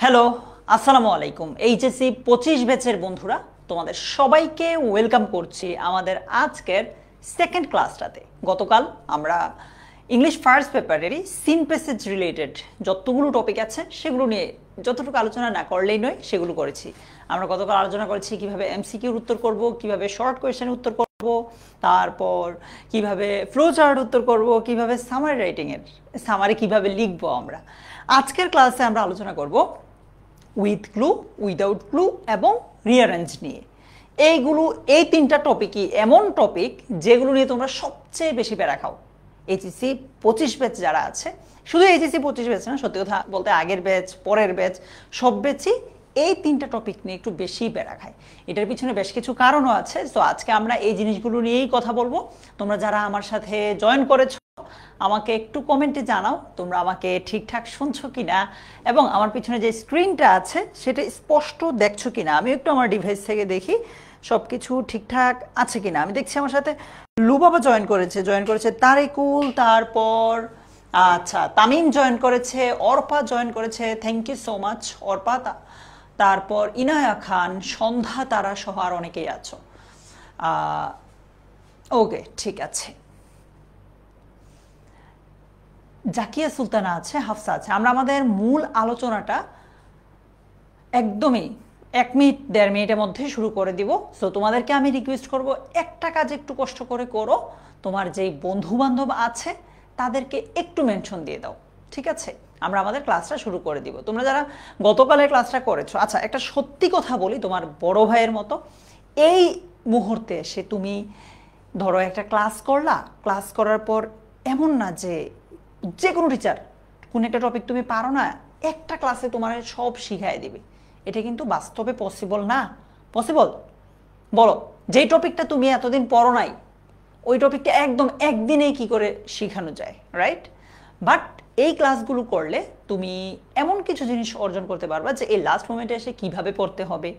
Hello, আসসালামু আলাইকুম। HSC 25 ব্যাচের বন্ধুরা, তোমাদের সবাইকে ওয়েলকাম করছি আমাদের আজকের সেকেন্ড ক্লাসটাতে। গতকাল আমরা ইংলিশ ফার্স্ট পেপারেরই সিন প্যাসেজ রিলেটেড যতগুলো টপিক আছে সেগুলো নিয়ে যতটুকু আলোচনা না করলেই নয় সেগুলো করেছি। আমরা গতকাল আলোচনা করেছি কিভাবে এমসিকিউর উত্তর করব, কিভাবে শর্ট কোয়েশ্চেনের উত্তর করব, তারপর কিভাবে ফ্লো চার্ট উত্তর করব, কিভাবে সামারি রাইটিংয়ের সামারি কিভাবে লিখবো। আমরা আজকের ক্লাসে আমরা আলোচনা করব উইথ ক্লু, উইদাউট ক্লু এবং রিয়ারেঞ্জ নিয়ে। এই তিনটা টপিকই এমন টপিক যেগুলো নিয়ে তোমরা সবচেয়ে বেশি প্যারা খাও। এইচএসসি 25 ব্যাচ যারা আছে, শুধু এইচএসসি 25 ব্যাচ না, সত্যি কথা বলতে আগের ব্যাচ, পরের ব্যাচ, সব ব্যাচই এই তিনটা টপিক নিয়ে একটু বেশি প্যারা খায়। এটার পিছনে বেশ কিছু কারণও আছে। তো আজকে আমরা এই জিনিসগুলো নিয়েই কথা বলবো। তোমরা যারা আমার সাথে জয়েন করেছো আমাকে একটু কমেন্টে জানাও তোমরা আমাকে ঠিকঠাক শুনছো কিনা এবং আমার পিছনে যে স্ক্রিনটা আছে সেটা স্পষ্ট দেখছো কিনা। আমি একটু আমার ডিভাইস থেকে দেখি সব কিছু ঠিকঠাক আছে কিনা। আমি দেখছি আমার সাথে লুবাবা জয়েন করেছে তারিকুল, তারপর আচ্ছা তামিম জয়েন করেছে, অর্পা জয়েন করেছে, thank you so much Arpa. তারপর ইনায়া খান, সন্ধ্যা, তারা সহ আর অনেকেই আছো। ওকে, ঠিক আছে। জাকিয়া সুলতানা আছে, হাফসা আছে। আমরা আমাদের মূল আলোচনাটা একদমই 1 মিনিট 1.5 মিনিটের মধ্যে শুরু করে দিব। সো তোমাদেরকে আমি রিকোয়েস্ট করব একটা কাজ একটু কষ্ট করে করো, তোমার যেই বন্ধু বান্ধব আছে তাদেরকে একটু মেনশন দিয়ে দাও, ঠিক আছে? আমরা আমাদের ক্লাসটা শুরু করে দিব। তোমরা যারা গতকালের ক্লাসটা করেছো, আচ্ছা একটা সত্যি কথা বলি, তোমার বড় ভাইয়ের মতো এই মুহূর্তে এসে তুমি ধরো একটা ক্লাস করলা, ক্লাস করার পর এমন না যে কোনো টিচার কোন একটা টপিক তুমি পারো না একটা ক্লাসে তোমার সব শিখাই দিবে, এটা কিন্তু বাস্তবে পসিবল না। পসিবল? বলো, যেই টপিকটা তুমি এতদিন পড়ো নাই ওই টপিকটা একদম একদিনেই কি করে শেখানো যায়, রাইট? বাট এই ক্লাসগুলো করলে তুমি এমন কিছু জিনিস অর্জন করতে পারবা যে এই লাস্ট মোমেন্টে এসে কিভাবে পড়তে হবে,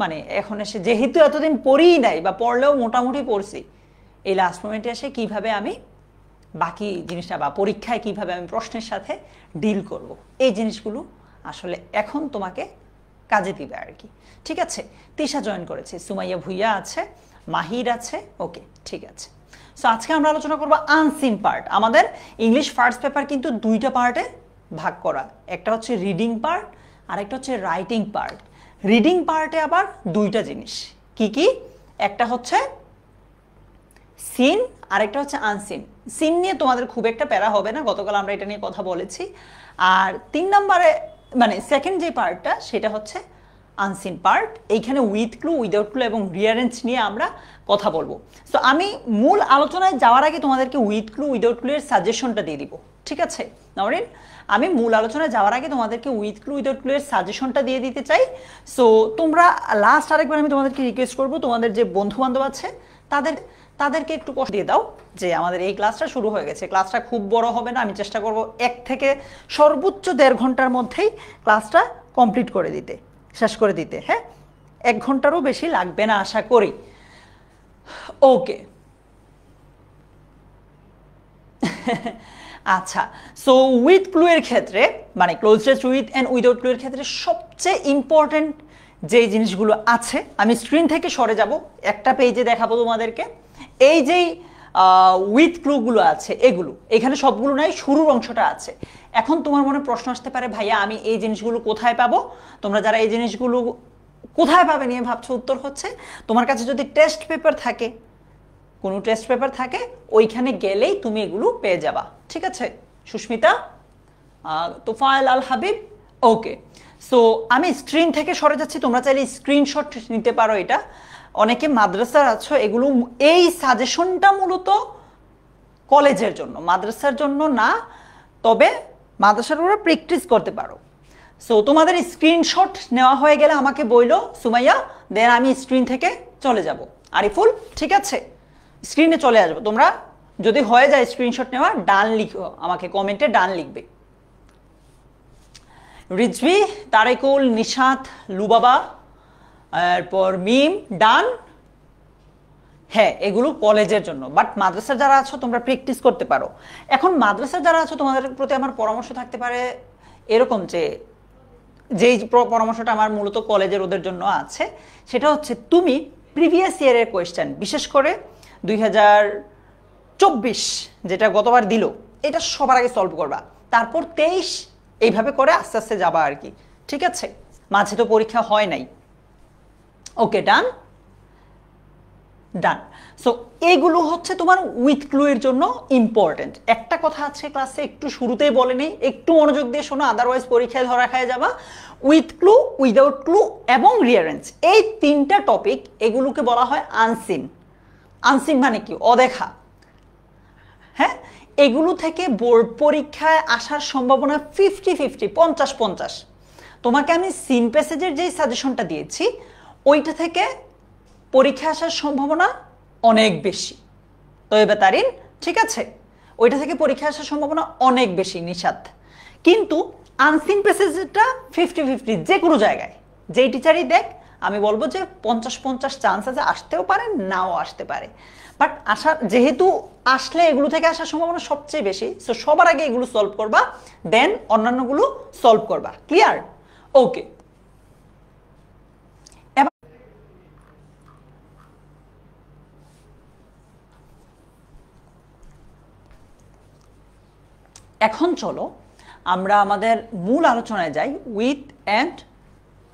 মানে এখন এসে যেহেতু এতদিন পড়িই নাই বা পড়লেও মোটামুটি পড়ছি, এই লাস্ট মোমেন্টে এসে কিভাবে আমি বাকি জিনিসটা বা পরীক্ষায় কিভাবে আমি প্রশ্নের সাথে ডিল করব, এই জিনিসগুলো আসলে এখন তোমাকে কাজে দিবে আর কি, ঠিক আছে? তিশা জয়েন করেছে, সুমাইয়া ভুইয়া আছে, মাহির আছে। ওকে, ঠিক আছে। সো আজকে আমরা আলোচনা করব আনসিন পার্ট। আমাদের ইংলিশ ফার্স্ট পেপার কিন্তু 2টা পার্টে ভাগ করা, একটা হচ্ছে রিডিং পার্ট আর একটা হচ্ছে রাইটিং পার্ট। রিডিং পার্টে আবার 2টা জিনিস, কি কি? একটা হচ্ছে সিন আর একটা হচ্ছে আনসিন। সিন নিয়ে তোমাদের খুব একটা প্যারা হবে না, গতকাল আমরা এটা নিয়ে কথা বলেছি। আর 3 নম্বরে মানে সেকেন্ড যে পার্টটা সেটা হচ্ছে আনসিন পার্ট। এইখানে উইথ ক্লু, উইদাউট ক্লু এবং রিয়ারেঞ্জ নিয়ে আমরা কথা বলবো। সো আমি মূল আলোচনায় যাওয়ার আগে তোমাদেরকে উইথ ক্লু, উইদাউট ক্লু এর সাজেশনটা দিয়ে দিব, ঠিক আছে নওরিন? আমি মূল আলোচনায় যাওয়ার আগে তোমাদেরকে উইথ ক্লু, উইদাউট ক্লু এর সাজেশনটা দিয়ে দিতে চাই। সো তোমরা লাস্ট আরেকবার আমি তোমাদেরকে রিকোয়েস্ট করবো, তোমাদের যে বন্ধু বান্ধব আছে তাদেরকে একটু কষ্ট দিয়ে দাও যে আমাদের এই ক্লাসটা শুরু হয়ে গেছে। ক্লাসটা খুব বড় হবে না, আমি চেষ্টা করব 1 থেকে সর্বোচ্চ 1.5 ঘন্টার মধ্যেই ক্লাসটা কমপ্লিট করে দিতে, শেষ করে দিতে। হ্যাঁ, 1 ঘন্টারও বেশি লাগবে না আশা করি। ওকে, আচ্ছা। সো উইথ ক্লু এর ক্ষেত্রে মানে close test with and without clue এর ক্ষেত্রে সবচেয়ে ইম্পর্টেন্ট যে জিনিসগুলো আছে, আমি স্ক্রিন থেকে সরে যাব, একটা পেজে দেখাবো তোমাদেরকে। এই যেই উইথ ক্লুগুলো আছে এগুলো এখানে সবগুলো নাই, শুরুর অংশটা আছে। এখন তোমার মনে প্রশ্ন আসতে পারে, ভাইয়া আমি এই জিনিসগুলো কোথায় পাবো? তোমরা যারা এই জিনিসগুলো কোথায় পাবে নিয়ে ভাবছো, উত্তর হচ্ছে তোমার কাছে যদি টেস্ট পেপার থাকে, কোনো টেস্ট পেপার থাকে, ওইখানে গেলেই তুমি এগুলো পেয়ে যাবা, ঠিক আছে? সুস্মিতা, তোফায়েল আল হাবিব। ওকে, সো আমি স্ক্রিন থেকে সরে যাচ্ছি, তোমরা চাইলে স্ক্রিনশট নিতে পারো। এটা অনেকে মাদ্রাসার আছো, এগুলো এই সাজেশনটা মূলত কলেজের জন্য, মাদ্রাসার জন্য না, তবে মাদ্রাসার ওরা প্র্যাকটিস করতে পারো। সো তোমাদের স্ক্রিনশট নেওয়া হয়ে গেলে আমাকে বইলো সুমাইয়া, দেন আমি স্ক্রিন থেকে চলে যাব। আরিফুল, ঠিক আছে, স্ক্রিনে চলে আসবো। তোমরা যদি হয়ে যায় স্ক্রিনশট নেওয়া, ডান লিখো, আমাকে কমেন্টে ডান লিখবে। রিজভি, তারেকুল, নিশাত, লুবাবা, এরপর মিম, ডান। হ্যাঁ, এগুলো কলেজের জন্য, বাট মাদ্রাসার যারা আছো তোমরা প্র্যাকটিস করতে পারো। এখন মাদ্রাসার যারা আছো তোমাদের প্রতি আমার পরামর্শ থাকতে পারে এরকম যে যেই পরামর্শটা আমার মূলত কলেজের ওদের জন্য আছে, সেটা হচ্ছে তুমি প্রিভিয়াস ইয়ারের কোয়েশ্চেন, বিশেষ করে 2024 যেটা গতবার দিল, এটা সবার আগে সলভ করবা, তারপর 23 এইভাবে করে আস্তে আস্তে যাবা আর কি। ঠিক আছে, মাঝে তো পরীক্ষা হয় নাই। ওকে, ডান ডান। সো এগুলো হচ্ছে তোমার উইথ ক্লু এর জন্য ইম্পর্টেন্ট। একটা কথা আছে ক্লাসে একটু শুরুতেই বলে নেই, একটু মনোযোগ দিয়ে শোনো, আদারওয়াইজ পরীক্ষায় ধরা খায় যাবা। উইথ ক্লু, উইদাউট ক্লু এবং রিয়ারেঞ্জ, এই তিনটা টপিক, এগুলোকে বলা হয় আনসিন। আনসিন মানে কি? অদেখা। হ্যাঁ, এগুলো থেকে বোর্ড পরীক্ষায় আসার সম্ভাবনা 50-50, 50-50। তোমাকে আমি সিন প্যাসেজের যেই সাজেশনটা দিয়েছি, ওইটা থেকে পরীক্ষা আসার সম্ভাবনা অনেক বেশি। তো এবার তারিন, ঠিক আছে, ওইটা থেকে পরীক্ষা আসার সম্ভাবনা অনেক বেশি নিশাত। কিন্তু আনসিন প্যাসেজটা 50-50, যে কোনো জায়গায় যেই টিচারই দেখ, আমি বলবো যে 50-50 চান্স আছে, আসতেও পারে নাও আসতে পারে। বাট যেহেতু আসলে এগুলো থেকে আসার সম্ভাবনা সবচেয়ে বেশি, সো সবার আগে এগুলো সলভ করবা, দেন অন্যান্যগুলো সলভ করবা। ক্লিয়ার? ওকে, এখন চলো আমরা আমাদের মূল আলোচনায় যাই, উইথ অ্যান্ড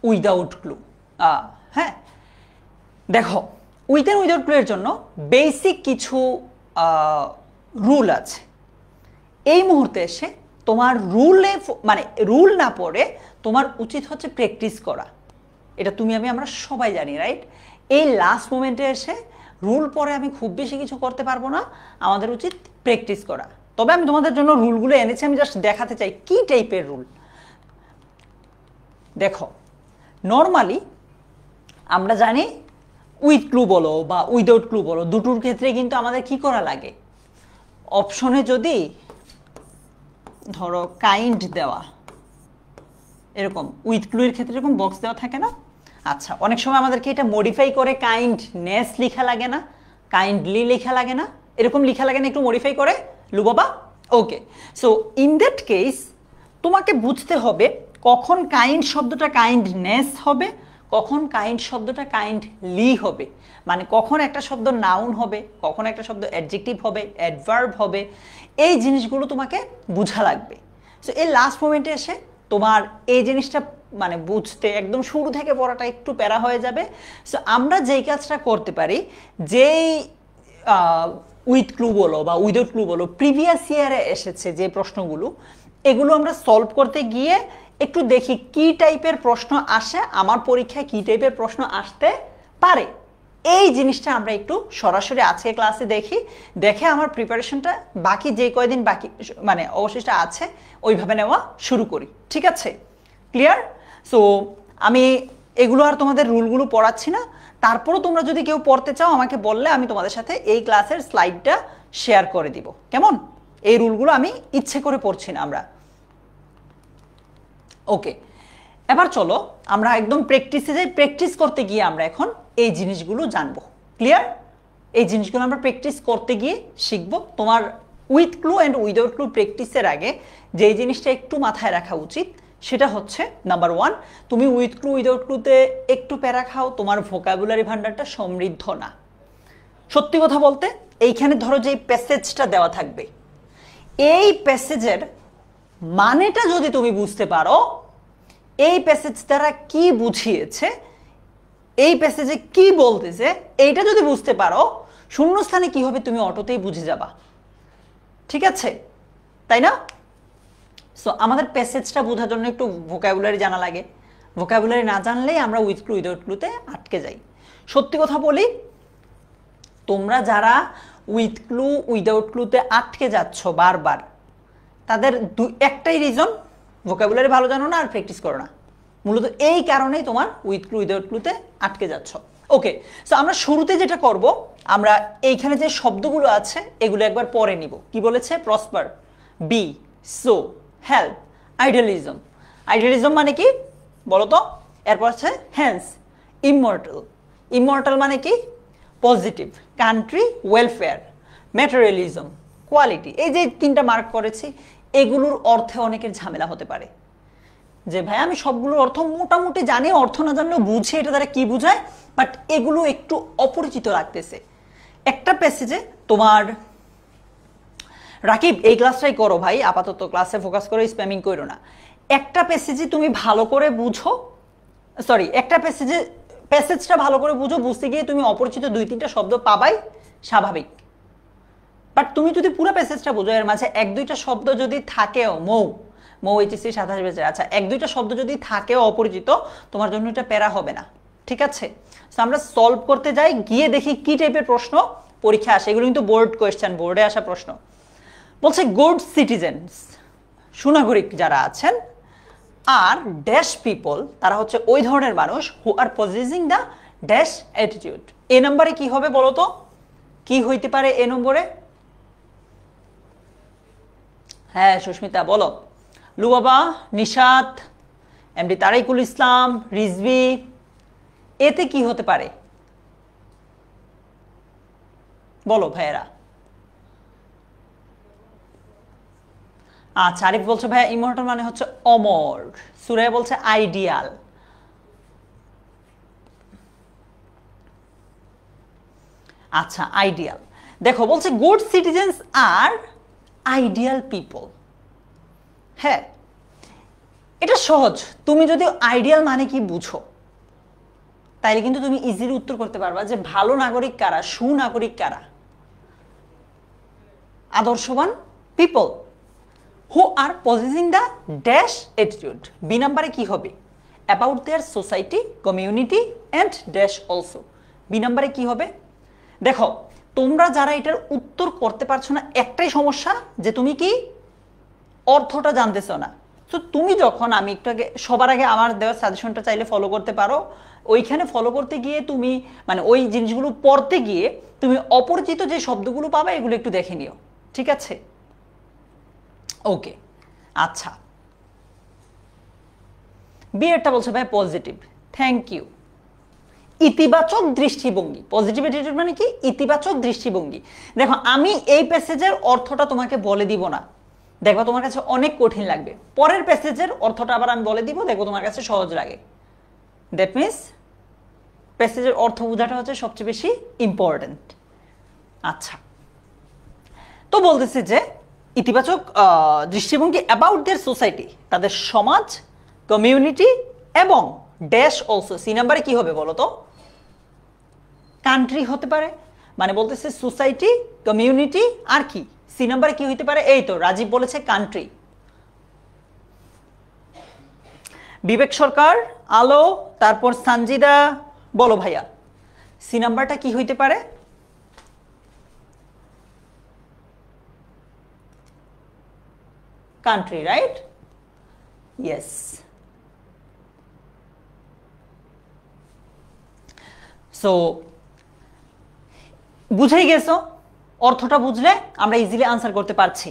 উইদাউট ক্লু। হ্যাঁ, দেখো, উইথ অ্যান্ড উইদাউট ক্লু এর জন্য বেসিক কিছু রুল আছে। এই মুহূর্তে এসে তোমার রুল না পড়ে তোমার উচিত হচ্ছে প্র্যাকটিস করা। এটা তুমি আমরা সবাই জানি, রাইট? এই লাস্ট মোমেন্টে এসে রুল পরে আমি খুব বেশি কিছু করতে পারবো না, আমাদের উচিত প্র্যাকটিস করা। তবে আমি তোমাদের জন্য রুলগুলো এনেছি, আমি জাস্ট দেখাতে চাই কি টাইপের রুল। দেখো, নর্মালি আমরা জানি উইথ ক্লু বলো বা উইদাউট ক্লু বলো, দুটোর ক্ষেত্রে কিন্তু আমাদের কি করা লাগে? অপশনে যদি ধরো কাইন্ড দেওয়া, এরকম উইথ ক্লু এর ক্ষেত্রে এরকম বক্স দেওয়া থাকে না? আচ্ছা, অনেক সময় আমাদেরকে এটা মডিফাই করে কাইন্ডনেস লেখা লাগে না, কাইন্ডলি লেখা লাগে না, এরকম লেখা লাগে না একটু মডিফাই করে, লুবাবা? ওকে, সো ইন দ্যাট কেস তোমাকে বুঝতে হবে কখন কাইন্ড শব্দটা কাইন্ডনেস হবে, কখন কাইন্ড শব্দটা কাইন্ডলি হবে, মানে কখন একটা শব্দ নাউন হবে, কখন একটা শব্দ অ্যাডজেক্টিভ হবে, অ্যাডভার্ব হবে, এই জিনিসগুলো তোমাকে বোঝা লাগবে। সো এই লাস্ট মোমেন্টে এসে তোমার এই জিনিসটা বুঝতে একদম শুরু থেকে পড়াটা একটু প্যারা হয়ে যাবে। সো আমরা যেই কাজটা করতে পারি, যেই উইথ ক্লু বলো বা উইদাউট ক্লু বলো প্রিভিয়াস ইয়ারে এসেছে যে প্রশ্নগুলো, এগুলো আমরা সলভ করতে গিয়ে একটু দেখি কি টাইপের প্রশ্ন আসে, আমার পরীক্ষায় কি টাইপের প্রশ্ন আসতে পারে। এই জিনিসটা আমরা একটু সরাসরি আজকে ক্লাসে দেখে আমার প্রিপারেশনটা বাকি যে কয়দিন বাকি অবশিষ্ট আছে ওইভাবে নেওয়া শুরু করি। ঠিক আছে, ক্লিয়ার? সো আমি এগুলো আর তোমাদের রুলগুলো পড়াচ্ছি না, তারপরও তোমরা যদি কেউ পড়তে চাও আমাকে বললে আমি তোমাদের সাথে এই ক্লাসের স্লাইডটা শেয়ার করে দিব, কেমন? এই রুলগুলো আমি ইচ্ছে করে পড়ছি না আমরা। ওকে, এবার চলো আমরা একদম প্র্যাকটিসে যাই। প্র্যাকটিস করতে গিয়ে আমরা এখন এই জিনিসগুলো জানবো। ক্লিয়ার? এই জিনিসগুলো আমরা প্র্যাকটিস করতে গিয়ে শিখবো। তোমার with clue and without clue প্র্যাকটিসের আগে যে জিনিসটা একটু মাথায় রাখা উচিত সেটা হচ্ছে, নাম্বার 1, তুমি উইথ ক্লু উইদাউট ক্লুতে একটু প্যারা খাও, তোমার ভোকাবুলারি ভান্ডারটা সমৃদ্ধ না। সত্যি কথা বলতে, এইখানে ধরো যে প্যাসেজটা দেওয়া থাকবে, এই প্যাসেজের মানেটা যদি তুমি বুঝতে পারো, এই প্যাসেজ দ্বারা কি বুঝিয়েছে, এই প্যাসেজে কি বলতেছে, এইটা যদি বুঝতে পারো, শূন্যস্থানে কি হবে তুমি অটোতেই বুঝে যাবা। ঠিক আছে, তাই না? সো আমাদের প্যাসেজটা বোঝার জন্য একটু ভোকাবুলারি জানা লাগে। ভোকাবুলারি না জানলেই আমরা উইথ ক্লু উইদাউট ক্লুতে আটকে যাই। সত্যি কথা বলি, তোমরা যারা উইথ ক্লু উইদাউট ক্লুতে আটকে যাচ্ছ বারবার, তাদের একটাই রিজন, ভোকাবুলারি ভালো জানো না আর প্র্যাকটিস করো না। মূলত এই কারণেই তোমার উইথ ক্লু উইদাউট ক্লুতে আটকে যাচ্ছ। ওকে, সো আমরা শুরুতে যেটা করব, আমরা এইখানে যে শব্দগুলো আছে এগুলো একবার পরে নিব। কি বলেছে? Prosper, be, so, help, idealism. Idealism মানে কি বলো তো? এরপর আছে হ্যান্স, ইমমর্টাল। ইমমর্টাল মানে কি? Positive. Country, welfare. Materialism, quality. এই যে 3টা মার্ক করেছি, এগুলোর অর্থে অনেকের ঝামেলা হতে পারে। যে ভাই আমি সবগুলো অর্থ মোটামুটি জানি, অর্থ না জানলেও বুঝি এটা দ্বারা কি বোঝায়, বাট এগুলো একটু অপরিচিত লাগতেছে। একটা প্যাসেজে তোমার রাকিব এই ক্লাসটাই করো ভাই, আপাতত ক্লাসে ফোকাস করে স্প্যামিং করো না। একটা প্যাসেজে তুমি ভালো করে বুঝো, সরি একটা প্যাসেজটা ভালো করে বুঝো, বুঝতে গিয়ে তুমি অপরিচিত 2-3টা শব্দ পাবাই, স্বাভাবিক। বাট তুমি যদি পুরো প্যাসেজটা বুঝো, এর মাঝে 1-2টা শব্দ যদি থাকেও, মৌ এইচএসসি 27 বেজে, আচ্ছা 1-2টা শব্দ যদি থাকেও অপরিচিত, তোমার জন্য এটা প্যারা হবে না, ঠিক আছে? তো আমরা সলভ করতে যাই, গিয়ে দেখি কি টাইপের প্রশ্ন পরীক্ষা আসে। এগুলো কিন্তু বোর্ড কোয়েশ্চেন, বোর্ডে আসা প্রশ্ন। বলছে গুড সিটিজেন্স, সুনাগরিক যারা আছেন, আর ড্যাশ পিপল, তারা হচ্ছে ওই ধরনের মানুষ, হু are possessing the dash attitude. এ নম্বরে কি হবে বলো তো, কি হইতে পারে এ নম্বরে? হ্যাঁ সুস্মিতা বলো, লুবাবা, নিশাত, এমডি তারিকুল ইসলাম, রিজভি, এতে কি হতে পারে বলো ভাইয়েরা? আচ্ছা আরিফ বলছে ভাইয়া ইমর্টাল মানে হচ্ছে অমর, সুরাইয়া বলছে আইডিয়াল। আচ্ছা আইডিয়াল, দেখো বলছে গুড সিটিজেন্স আর আইডিয়াল পিপল। হ্যাঁ এটা সহজ, তুমি যদি আইডিয়াল মানে কি বুঝো তাইলে কিন্তু তুমি ইজিলি উত্তর করতে পারবা যে ভালো নাগরিক কারা, সুনাগরিক কারা, আদর্শবান people who are possessing the dash attitude. B নাম্বারে কি হবে? About their society, community and dash also. B নাম্বারে কি হবে? দেখো তোমরা যারা এটার উত্তর করতে পারছো না, একটাই সমস্যা যে তুমি কি অর্থটা জানতেছো না। তো তুমি যখন, আমি একটু আগে, সবার আগে আমার দেওয়া সাজেশনটা চাইলে ফলো করতে পারো, ওইখানে ফলো করতে গিয়ে তুমি মানে ওই জিনিসগুলো পড়তে গিয়ে তুমি অপরিচিত যে শব্দগুলো পাবে এগুলো একটু দেখে নিও, ঠিক আছে? ওকে আচ্ছা, বিয়েরটা বলছে ভাই পজিটিভ, থ্যাংক ইউ। ইতিবাচক দৃষ্টিভঙ্গি, পজিটিভ অ্যাটিটিউড মানে কি? ইতিবাচক দৃষ্টিভঙ্গি। দেখো আমি এই প্যাসেজের অর্থটা তোমাকে বলে দিব না, দেখো তোমার কাছে অনেক কঠিন লাগবে। পরের প্যাসেজের অর্থটা আবার আমি বলে দিব, দেখো তোমার কাছে সহজ লাগে। দ্যাট মিনস প্যাসেজের অর্থ বোঝাটা হচ্ছে সবচেয়ে বেশি ইম্পর্টেন্ট। আচ্ছা, তো বলতেছে যে ইতিবাচক দৃষ্টিভঙ্গি অ্যাবাউট দেয়ার সোসাইটি, তাদের সমাজ, কমিউনিটি এবং ড্যাশ অলসো। সি নাম্বারে কি হবে বলো তো? কান্ট্রি হতে পারে, মানে বলতেছে সোসাইটি, কমিউনিটি আর কি? সি নাম্বারে কি হইতে পারে? এই তো রাজীব বলেছে কান্ট্রি। বিবেক সরকার, আলো, তারপর সানজিদা বলো ভাইয়া সি নাম্বারটা কি হইতে পারে? Country, right? ইয়েস। সো বুঝেই গেছো, অর্থটা বুঝলে আমরা ইজিলি আনসার করতে পারছি।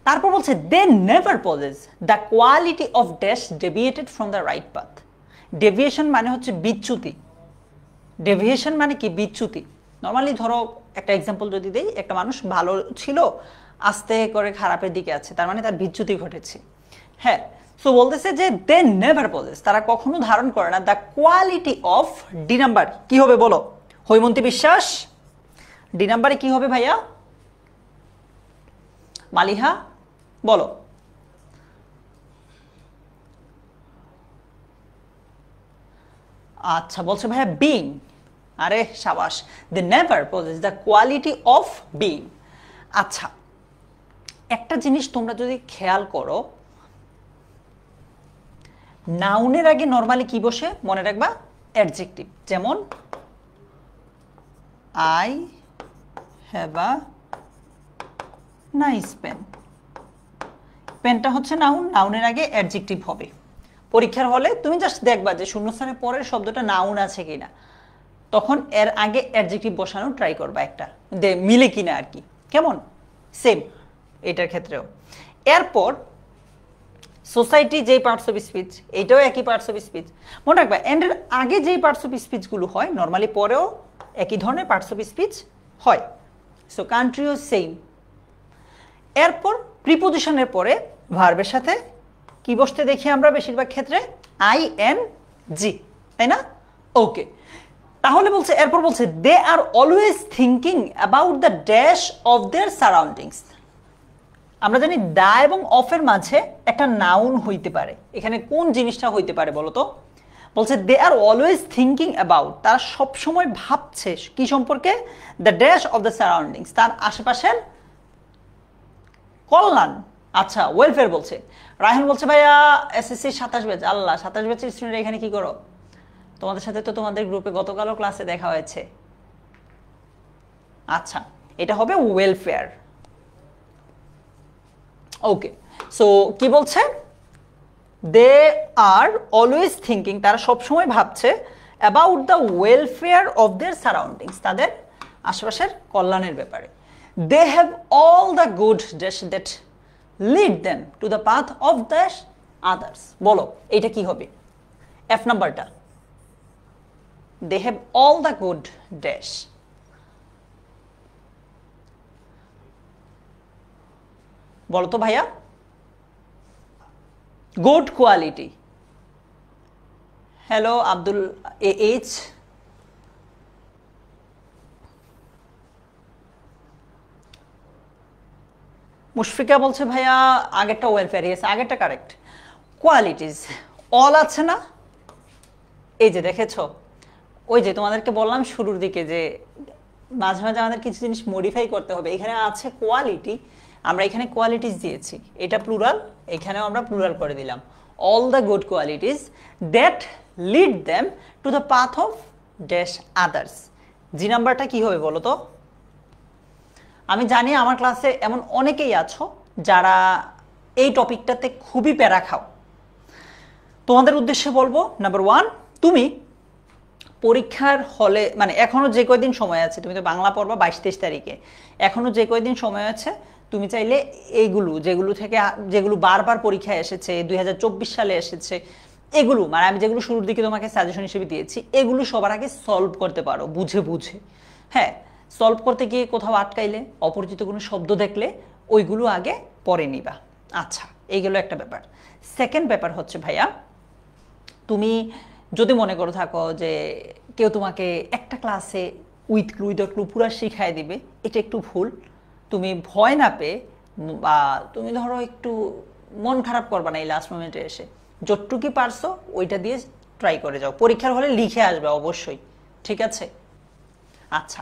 তারপর বলছে they never possess the quality of dash deviated from the right path. Deviation মানে হচ্ছে বিচ্যুতি। ডেভিয়েশন মানে কি? বিচ্যুতি। নর্মালি ধরো একটা এক্সাম্পল যদি দেই, একটা মানুষ ভালো ছিল আস্তে করে খারাপের দিকে আছে, তার মানে তার বিচ্যুতি ঘটেছে। হ্যাঁ, সো বলতেছে যে দে নেভার পজেস, তারা কখনো ধারণ করে না the quality of, D number কি হবে বলো? হৈমন্তী বিশ্বাস, ডি নাম্বারে কি হবে ভাইয়া? মালিহা বলো। আচ্ছা বলছে ভাইয়া বিং। আরে সাবাস, they never possess the quality of being. আচ্ছা একটা জিনিস তোমরা যদি খেয়াল করো, নাউনের আগে নরমালি কি বসে মনে রাখবা? অ্যাডজেক্টিভ। যেমন I have a nice pen. পেনটা হচ্ছে নাউন, নাউনের আগে অ্যাডজেক্টিভ হবে। পরীক্ষার হলে তুমি জাস্ট দেখবা যে শূন্যস্থানের পরের শব্দটা নাউন আছে কিনা, তখন এর আগে অ্যাডজেক্টিভ বসানো ট্রাই করবা, একটা মিলে কিনা আর কি। কেমন? সেম এটার ক্ষেত্রেও। এরপর সোসাইটি যেই পার্টস অফ স্পিচ, এইটাও একই পার্টস অফ স্পিচ মনে রাখবা। এন্ডের আগে যেই পার্টস অফ স্পিচগুলো হয় নর্মালি পরেও একই ধরনের পার্টস অফ স্পিচ হয়। সো কান্ট্রিও সেম। এরপর প্রিপোজিশনের পরে ভার্বের সাথে কি বসতে দেখি আমরা বেশিরভাগ ক্ষেত্রে ing, তাই না? ওকে, তাহলে বলছে, এরপর বলছে they are always thinking about the dash of their surroundings. আমরা জানি দা এবং অফের মাঝে একটা নাউন হইতে পারে, এখানে কোন জিনিসটা হইতে পারে বলো তো? বলছে they are always thinking about, তারা সবসময় ভাবছে কি সম্পর্কে? The dash of the surroundings, তার আশেপাশের কল্যাণ। আচ্ছা, ওয়েলফেয়ার বলছে। রায়হান বলছে ভাইয়া এসএসসি 27 ব্যাচ। আল্লাহ, 27 ব্যাচের স্টুডেন্ট এখানে কি করো? তোমাদের সাথে তো তোমাদের গ্রুপে গতকালও ক্লাসে দেখা হয়েছে। আচ্ছা, এটা হবে ওয়েলফেয়ার। ওকে, সো কি বলছে? দে আর অলওয়েজ থিঙ্কিং, তারা সবসময় ভাবছে about the welfare of their surroundings, তাদের আশেপাশের কল্যাণের ব্যাপারে। They have all the good dash that lead them to the path of dash others. বলো এইটা কি হবে? এফ নাম্বারটা, they have all the good dash. বলো তো ভাইয়া। Good quality. Hello Abdul H. Mushfika বলছে ভাইয়া আগেরটা ওয়েলফেয়ার। ইয়েস, আগেরটা কারেক্ট। কোয়ালিটিস অল আছে না? এই যে দেখেছো, ওই যে তোমাদেরকে বললাম শুরুর দিকে যে মাঝে মাঝে আমাদের কিছু জিনিস মডিফাই করতে হবে। এখানে আছে কোয়ালিটি, আমরা এখানে কোয়ালিটিস দিয়েছি, এটা প্লুরাল, এখানেও আমরা প্লুরাল করে দিলাম। All the good qualities that lead them to the path of dash others. G নাম্বারটা কি হবে বলো তো? আমি জানি আমার ক্লাসে এমন অনেকেই আছো যারা এই টপিকটাতে খুবই প্যারা খাও। তোমাদের উদ্দেশ্যে বলবো, নাম্বার 1, তুমি পরীক্ষার হলে, মানে এখনো যে কয়দিন সময় আছে, তুমি তো বাংলা পড়বা 22-23 তারিখে, এখনো যে কয়দিন সময় আছে, তুমি চাইলে এইগুলো যেগুলো বারবার পরীক্ষায় এসেছে, 2024 সালে এসেছে, এগুলো মানে আমি যেগুলো শুরুর দিকে তোমাকে সাজেশন হিসেবে দিয়েছি, এগুলো সবার আগে সলভ করতে পারো বুঝে বুঝে। হ্যাঁ, সলভ করতে গিয়ে কোথাও আটকাইলে, অপরিচিত কোনো শব্দ দেখলে ওইগুলো আগে পরে নিবা। আচ্ছা, এইগুলো একটা ব্যাপার। সেকেন্ড ব্যাপার হচ্ছে ভাইয়া, তুমি যদি মনে করে থাকো যে কেউ তোমাকে একটা ক্লাসে উইথ ক্লু উইদাউট ক্লু পুরো শিখাই দিবে, এটা একটু ভুল। তুমি ভয় না পেয়ে, বা তুমি ধরো একটু মন খারাপ করবা না এই লাস্ট মোমেন্টে এসে, যতটুকু পারছো ওইটা দিয়ে ট্রাই করে যাও। পরীক্ষার হলে লিখে আসবে অবশ্যই, ঠিক আছে? আচ্ছা,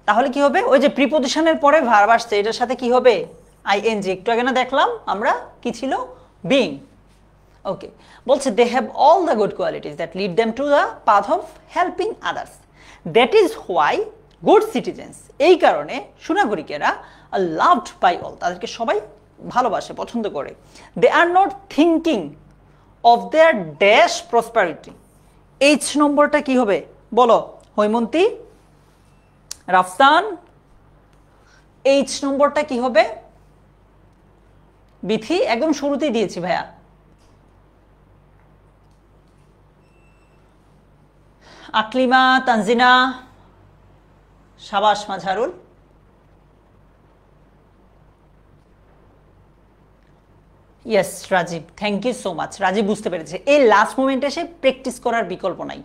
তাহলে কি হবে? ওই যে প্রিপোজিশনের পরে ভার্ব আসছে, এটার সাথে কি হবে? আইএনজি। একটু আগে না দেখলাম আমরা কি ছিল? বিং। ওকে, বলছে they have all the good qualities that lead them to the path of helping others, that is why good citizens, এই কারণে সুনাগরিকেরা আর লাভড বাই অল, তাদেরকে সবাই ভালোবাসে, পছন্দ করে। They are not thinking of their dash prosperity. H নম্বরটা কি হবে বলো? হৈমন্তী, রাফসান, এইচ নম্বরটা কি হবে? বিথি, একদম শুরুতেই দিয়েছি ভাইয়া। আকলিমা, তানজিনা, শাবাশ Majharul. Yes Rajib, thank you so much. Rajib বুঝতে পেরেছে, এই লাস্ট মোমেন্টে এসে প্র্যাকটিস করার বিকল্প নাই,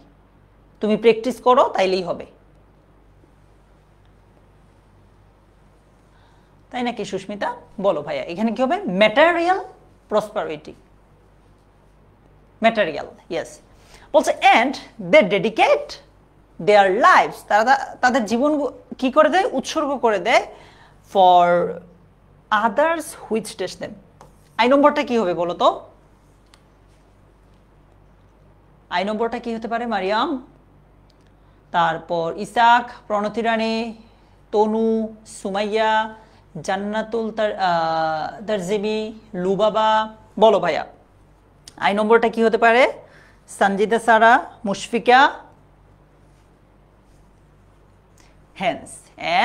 তুমি প্র্যাকটিস করো তাইলেই হবে, তাই নাকি সুস্মিতা? বলো ভাইয়া এখানে কি হবে? Material prosperity, material, yes. বলছে and they dedicate their lives, তারা তাদের জীবন কি করে দেয়? উৎসর্গ করে দেয় for others which test them. I নম্বরটা কি হবে বলো তো? আই নম্বরটা কি হতে পারে? মারিয়াম, তারপর ইসাক, প্রণতি রানী, তনু, সুমাইয়া, জান্নাতুল তারজিমি, লুবাবা। বলো ভাইয়া আই নম্বরটা কি হতে পারে? সঞ্জিদা, সারা, Mushfika. Hence,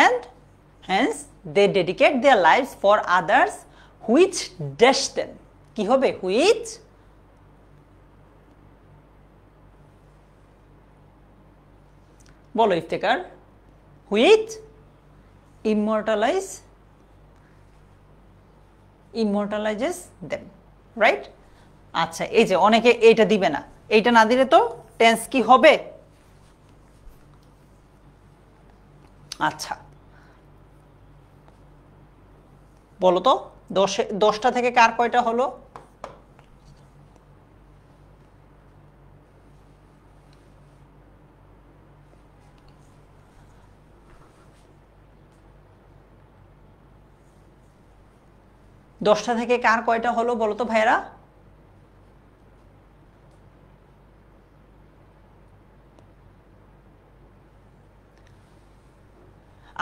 and hence they dedicate their lives for others which dash them. কি হবে? which বলো Iftekhar. which immortalizes them, right? আচ্ছা, এই যে অনেকে এইটা দিবে না, এইটা না দিলে তো টেন্স কি হবে? আচ্ছা বলো তো, 10টা থেকে কার কয়টা হলো? দশটা থেকে কার কয়টা হলো বলো তো ভাইয়েরা?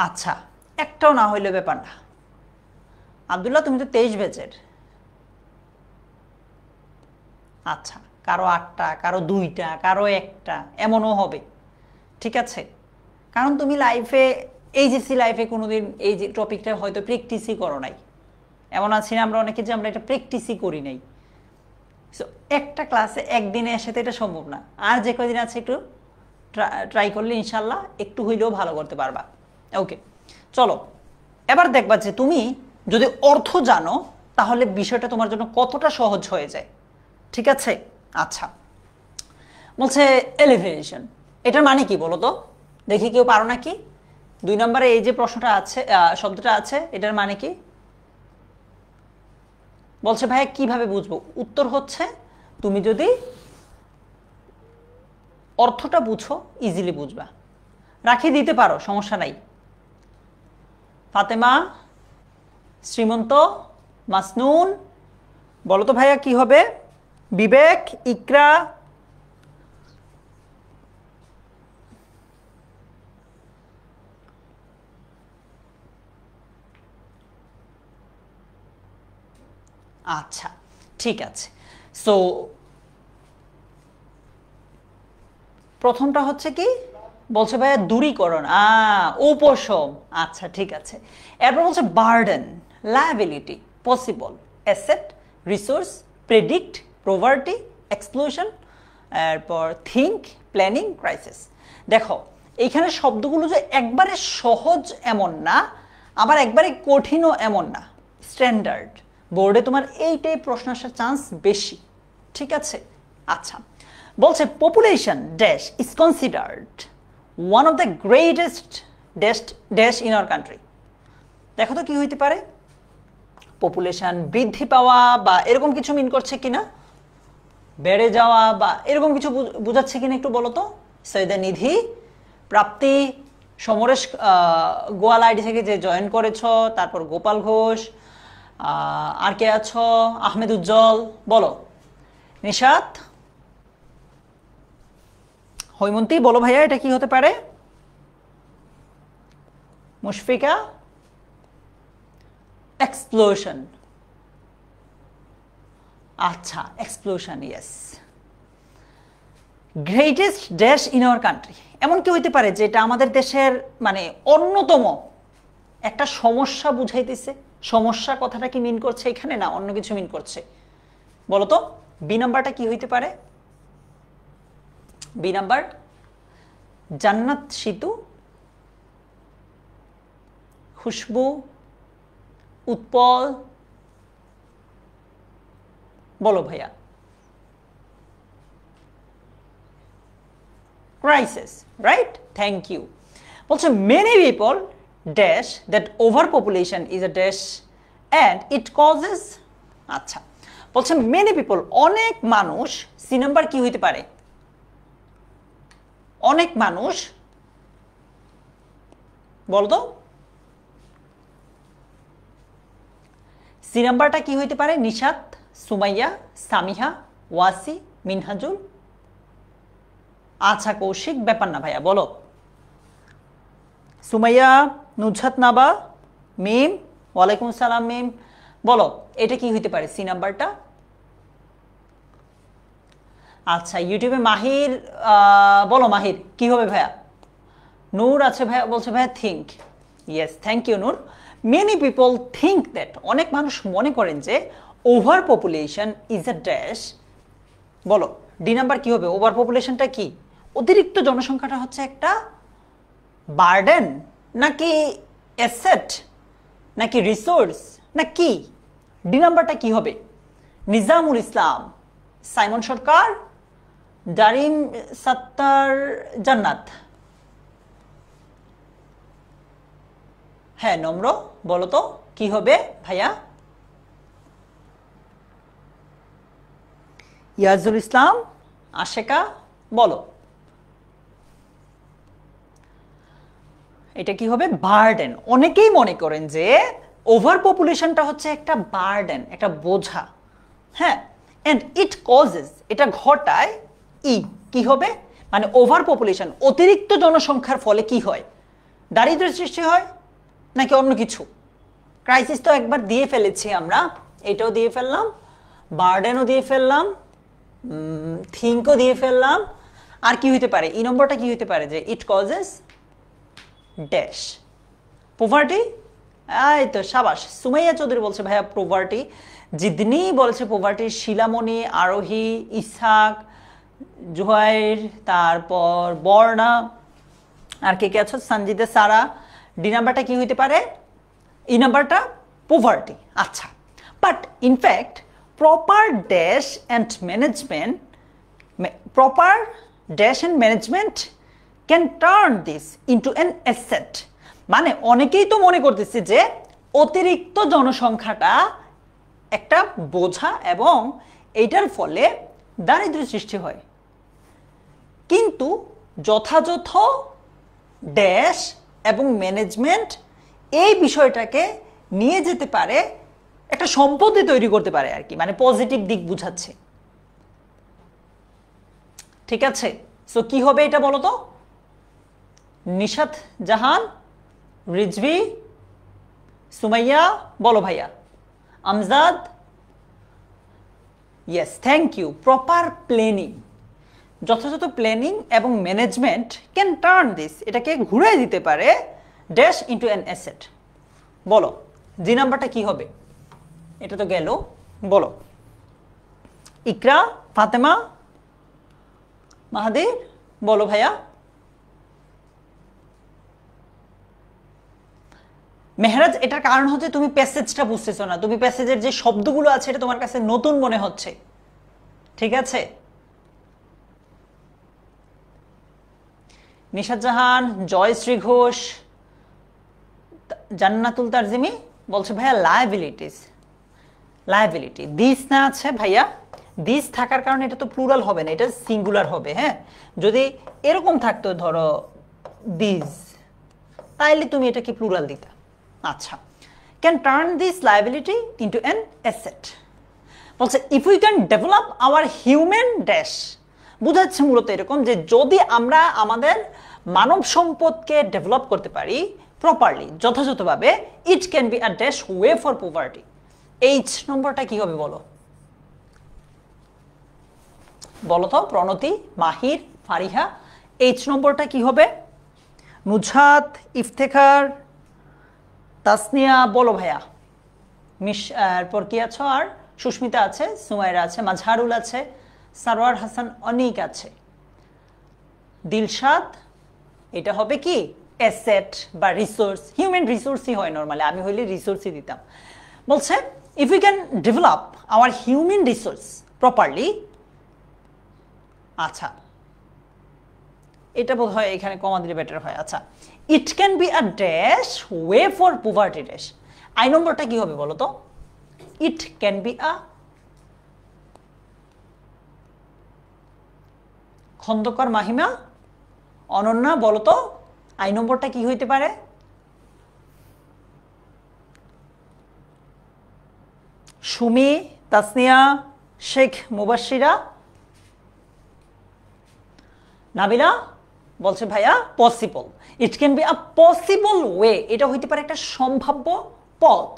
আচ্ছা, একটাও না হইলে ব্যাপার না। আব্দুল্লাহ তুমি তো 23 ব্যাচের। আচ্ছা, কারো 8টা, কারো 2টা, কারো 1টা, এমনও হবে। ঠিক আছে, কারণ তুমি লাইফে এইচএসসি লাইফে কোনোদিন এই যে টপিকটা হয়তো প্র্যাকটিসই করো নাই। এমন আছি না আমরা অনেকে যে আমরা এটা প্র্যাকটিসই করি নাই। সো একটা ক্লাসে একদিনে এসে তো এটা সম্ভব না। আর যে কদিন আছে একটু ট্রাই করলে ইনশাল্লাহ একটু হইলেও ভালো করতে পারবা। ওকে, চলো এবার দেখবা যে তুমি যদি অর্থ জানো তাহলে বিষয়টা তোমার জন্য কতটা সহজ হয়ে যায়। ঠিক আছে, আচ্ছা বলছে এলিভেশন, এটার মানে কি বলো তো? দেখি কেউ পারো নাকি? 2 নম্বরে এই যে প্রশ্নটা আছে, শব্দটা আছে, এটার মানে কি? বলছে ভাইয়া কিভাবে বুঝবো? উত্তর হচ্ছে তুমি যদি অর্থটা বুঝো ইজিলি বুঝবা। রাখিয়ে দিতে পারো, সমস্যা নাই। ফাতেমা, শ্রীমন্ত, মাসনুন, বলো তো ভাইয়া কি হবে? বিবেক, ইকরা, আচ্ছা ঠিক আছে। সো প্রথমটা হচ্ছে কি বলছে ভাইয়া? দূরীকরণ, উপশম। আচ্ছা ঠিক আছে। এরপর বলছে burden, liability, possible, asset, resource, predict, poverty, explosion, এরপর থিঙ্ক, প্ল্যানিং, ক্রাইসিস। দেখো এইখানে শব্দগুলো যে একবারে সহজ এমন না, আবার একবারে কঠিনও এমন না, স্ট্যান্ডার্ড। বোর্ডে তোমার এইটাই প্রশ্ন আসার চান্স বেশি। ঠিক আছে, আচ্ছা বলছে population dash is considered one of the greatest dash in our country. দেখো তো কি হইতে পারে? পপুলেশন বৃদ্ধি পাওয়া বা এরকম কিছু মিন করছে কিনা, বেড়ে যাওয়া বা এরকম কিছু বোঝাচ্ছে কিনা একটু বলো তো। সৈয়দা নিধি, প্রাপ্তি, সমরেশ গোয়াল আইডি থেকে যে জয়েন করেছ, তারপর গোপাল ঘোষ, আর কে আছো? আহমেদ উজ্জ্বল, বলো। নিশাত, হৈমন্তী, বলো ভাইয়া এটা কি হতে পারে? মুশফিকা, এক্সপ্লোশন। আচ্ছা explosion, yes. Greatest dash in our country, এমন কি হইতে পারে যে এটা আমাদের দেশের মানে অন্যতম একটা সমস্যা বুঝাইতেছে? সমস্যা কথাটা কি মিন করছে এখানে, না অন্য কিছু মিন করছে বলো তো? বি নাম্বারটা কি হইতে পারে? বি নাম্বার জান্নাত সিতু, খুশবু, উৎপল, বলো ভাইয়া। Crisis, right, thank you. বলছে many people dash that over population is a dash and it causes. আচ্ছা বলছে মেনি পিপল, অনেক মানুষ। সি নাম্বার কি হইতে পারে? অনেক মানুষ, বলতো সি নাম্বারটা কি হইতে পারে? নিশাত, সুমাইয়া, সামিহা, ওয়াসি, মিনহাজুল। আচ্ছা কৌশিক, ব্যাপার না ভাইয়া, বলো। সুমাইয়া, নুজহাত নাবা, মিম, ওয়ালাইকুম সালাম মিম, বলো এটা কি হইতে পারে সি নাম্বারটা? আচ্ছা ইউটিউবে মাহির, বলো মাহির কি হবে ভাইয়া? নূর আছে ভাইয়া, বলছে ভাইয়া think. Yes, thank you Noor. Many people think that, অনেক মানুষ মনে করেন যে over population is a dash. বলো ডি নাম্বার কি হবে? ওভার পপুলেশনটা কি? অতিরিক্ত জনসংখ্যাটা হচ্ছে একটা বার্ডেন, নাকি অ্যাসেট, নাকি রিসোর্স, না কি? ডি নাম্বারটা কি হবে? নিজামুল ইসলাম, সাইমন সরকার, ডারিম সাত্তার, জান্নাত। হ্যাঁ নম্র, বলো তো কি হবে ভাইয়া? ইয়াজুল ইসলাম, আশেকা, বলো এটা কি হবে? বার্ডেন। অনেকেই মনে করেন যে ওভার পপুলেশনটা হচ্ছে একটা বার্ডেন, একটা বোঝা। হ্যাঁ, এন্ড ইট কজেস, এটা ঘটায় কি হবে, মানে ওভার পপুলেশন, অতিরিক্ত জনসংখ্যার ফলে কি হয়? দারিদ্র্যের সৃষ্টি হয় নাকি অন্য কিছু? ক্রাইসিস তো একবার দিয়ে ফেলেছি আমরা, এটাও দিয়ে ফেললাম, বার্ডেনও দিয়ে ফেললাম, থিঙ্কও দিয়ে ফেললাম। আর কি হইতে পারে? এই নম্বরটা কি হইতে পারে? যে ইট কজেস ড্যাশ পোভার্টি। এই তো সাবাস, সুমাইয়া চৌধুরী বলছে ভাইয়া পোভার্টি। জিদনি বলছে পোভার্টি, শিলামণি, আরোহী, ইসহাক, জুহাইর, তারপর বর্ণা, আর কে কে আছো? সঞ্জিদা, সারা। ডি নাম্বারটা কি হইতে পারে? এই নাম্বারটা পোভার্টি। আচ্ছা, but in fact proper dash and management, proper dash and management can turn this into an asset. মানে অনেকেই তো মনে করতেছে যে অতিরিক্ত জনসংখ্যাটা একটা বোঝা এবং এইটার ফলে দারিদ্র্য সৃষ্টি হয়, কিন্তু যথাযথ ড্যাশ এবং ম্যানেজমেন্ট এই বিষয়টাকে নিয়ে যেতে পারে, একটা সম্পত্তি তৈরি করতে পারে আর কি, মানে পজিটিভ দিক বুঝাচ্ছে। ঠিক আছে, সো কি হবে এটা বলো তো? নিশাত জাহান, রিজভি, সুমাইয়া, বলো ভাইয়া। Amjad, yes, thank you. Proper planning, যথাযথ প্ল্যানিং এবং ম্যানেজমেন্ট ক্যান টার্ন দিস, এটাকে ঘুরে দিতে পারে ড্যাশ ইন্টু অ্যান অ্যাসেট। বলো জি নাম্বারটা কি হবে? এটা তো গেল, বলো। ইকরা, ফাতেমা, মাহাদির, বলো ভাইয়া। মেহরাজ, এটার কারণ হচ্ছে তুমি প্যাসেজটা বুঝতেছো না, তুমি প্যাসেজের যে শব্দগুলো আছে এটা তোমার কাছে নতুন মনে হচ্ছে। ঠিক আছে, নিশাত জাহান, জয়শ্রী ঘোষ, জান্নাতুল তারজিমি বলছে ভাইয়া লায়াবিলিটিস, লায়াবিলিটি দিস না আছে ভাইয়া, দিস থাকার কারণে এটা তো প্লুরাল হবে না, এটা সিঙ্গুলার হবে। হ্যাঁ, যদি এরকম থাকতো ধরো দিস, তাইলে তুমি এটা কি প্লুরাল দিতা। আচ্ছা, can turn this liability into an asset. বলছে if we can develop our human dash, বুঝাচ্ছে মূলত এরকম যে যদি আমরা আমাদের মানব সম্পদকে ডেভেলপ করতে পারি প্রপারলি, যথাযথভাবে, ইট can be a dash way for poverty. H নম্বরটা কি হবে বলো? বলো তো প্রণতি, মাহির, ফারিহা, এইচ নম্বরটা কি হবে? নুজহাত, ইফতেখার, তাসনিয়া, বলো ভাইয়া। এরপর কি আছো? আর সুস্মিতা আছে, সুমাইরা আছে, মাজহারুল আছে, সারোয়ার হাসান, অনিক আছে, দিলশাদ। এটা হবে কি? অ্যাসেট বা রিসোর্স, হিউম্যান রিসোর্সই হয় নর্মালি, আমি হইলে রিসোর্সই দিতাম। বলছে if you can develop our human resource properly. আচ্ছা, এটা বোধ হয় এখানে কমা দিলে বেটার হয়। আচ্ছা, it can be a dash way for poverty dash. I নম্বরটা কি হবে বলো তো? It can be a, Khondokar Mahima, Ananya, বলো তো আই নম্বরটা কি হইতে পারে? সুমি, তাসনিয়া, শেখ মুবাশিরা, নাবিলা বলছে ভাইয়া possible, it can be a possible way, এটা হইতে পারে একটা সম্ভাব্য পথ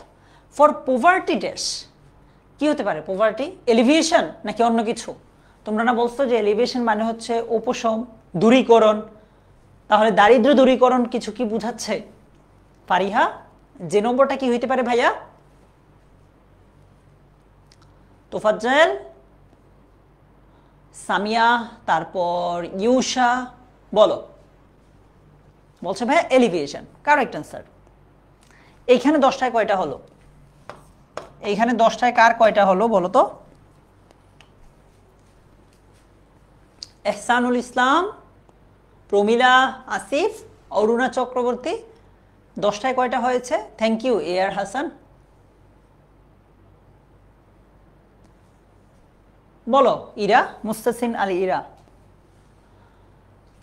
ফর পভার্টি ড্যাশ। কি হতে পারে পভার্টি? এলিভিয়েশন নাকি অন্য কিছু? তোমরা না বলছো যে এলিভিয়েশন মানে হচ্ছে উপশম, দূরীকরণ, তাহলে দারিদ্র দূরীকরণ কিছু কি বুঝাচ্ছে? ফারিহা, যে নম্বরটা কি হইতে পারে ভাইয়া? তোফাজ্জল, সামিয়া, তারপর ইউশা, বলো। বলছে ভাইয়া এলিভিয়েশন, কারেক্ট অ্যান্সার। এইখানে 10টায় কয়টা হলো? এইখানে 10টায় কার কয়টা হলো বলো তো? এহসানুল ইসলাম, প্রমিলা আসিফ, অরুণা চক্রবর্তী। 10টায় কয়টা হয়েছে? Thank you AR Hasan. বলো ইরা, মুস্তাসিন আলী ইরা।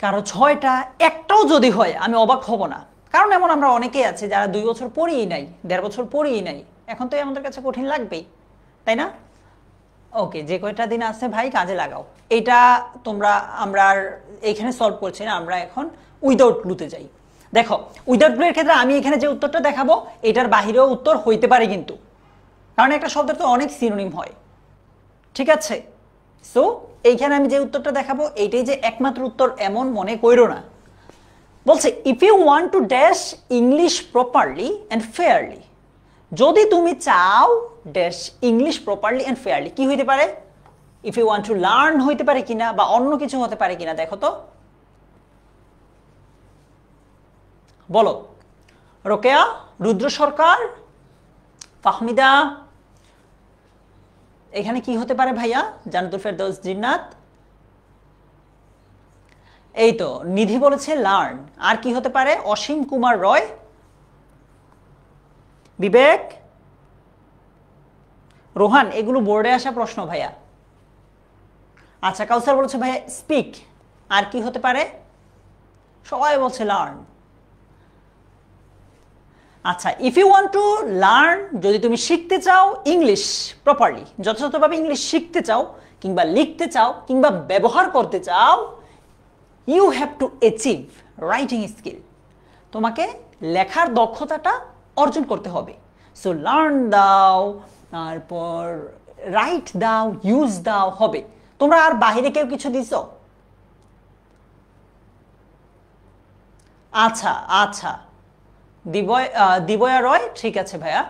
কারো 6টা, একটাও যদি হয় আমি অবাক হব না, কারণ এমন আমরা অনেকেই আছে যারা 2 বছর পড়েই নাই, 1.5 বছর পড়েই নাই, এখন তো আমাদের কাছে কঠিন লাগবেই, তাই না? ওকে, যে কয়টা দিন আছে ভাই কাজে লাগাও। এটা তোমরা, আমরা আর এইখানে সলভ করছি না, আমরা এখন উইদাউট ক্লুতে যাই। দেখো উইদাউট ক্লু এর ক্ষেত্রে আমি এখানে যে উত্তরটা দেখাবো এটার বাহিরেও উত্তর হইতে পারে কিন্তু, কারণ একটা শব্দের তো অনেক সিনোনিম হয়, ঠিক আছে? সো এইখানে আমি যে উত্তরটা দেখাবো এইটাই যে একমাত্র উত্তর এমন মনে কইরো না। বলছে if you want to dash English properly and fairly, যদি তুমি চাও dash English properly and fairly, কি হইতে পারে? If you want to learn হইতে পারে কিনা, বা অন্য কিছু হতে পারে কিনা, দেখো তো। বলো রোকেয়া, রুদ্র সরকার, ফাহমিদা, এখানে কি হতে পারে ভাইয়া? জান্নাতুল ফেরদৌস জিন্নাত, এই তো নিধি বলেছে লার্ন। আর কি হতে পারে? অসীম কুমার রয়, বিবেক, রোহান, এগুলো বোর্ডে আসা প্রশ্ন ভাইয়া। আচ্ছা কাউসার বলেছে ভাইয়া স্পিক। আর কি হতে পারে? সবাই বলছে লার্ন। আচ্ছা if you want to learn, যদি তুমি শিখতে চাও ইংলিশ প্রপারলি, যথাযথভাবে ইংলিশ শিখতে চাও কিংবা লিখতে চাও কিংবা ব্যবহার করতে চাও, you have to achieve writing skill, তোমাকে লেখার দক্ষতাটা অর্জন করতে হবে। সো লার্ন দাও, তারপর রাইট দাও, ইউজ দাও হবে। তোমরা আর বাহিরে কেউ কিছু দিছো? আচ্ছা আচ্ছা, দিবয়া রয়, ঠিক আছে ভাইয়া।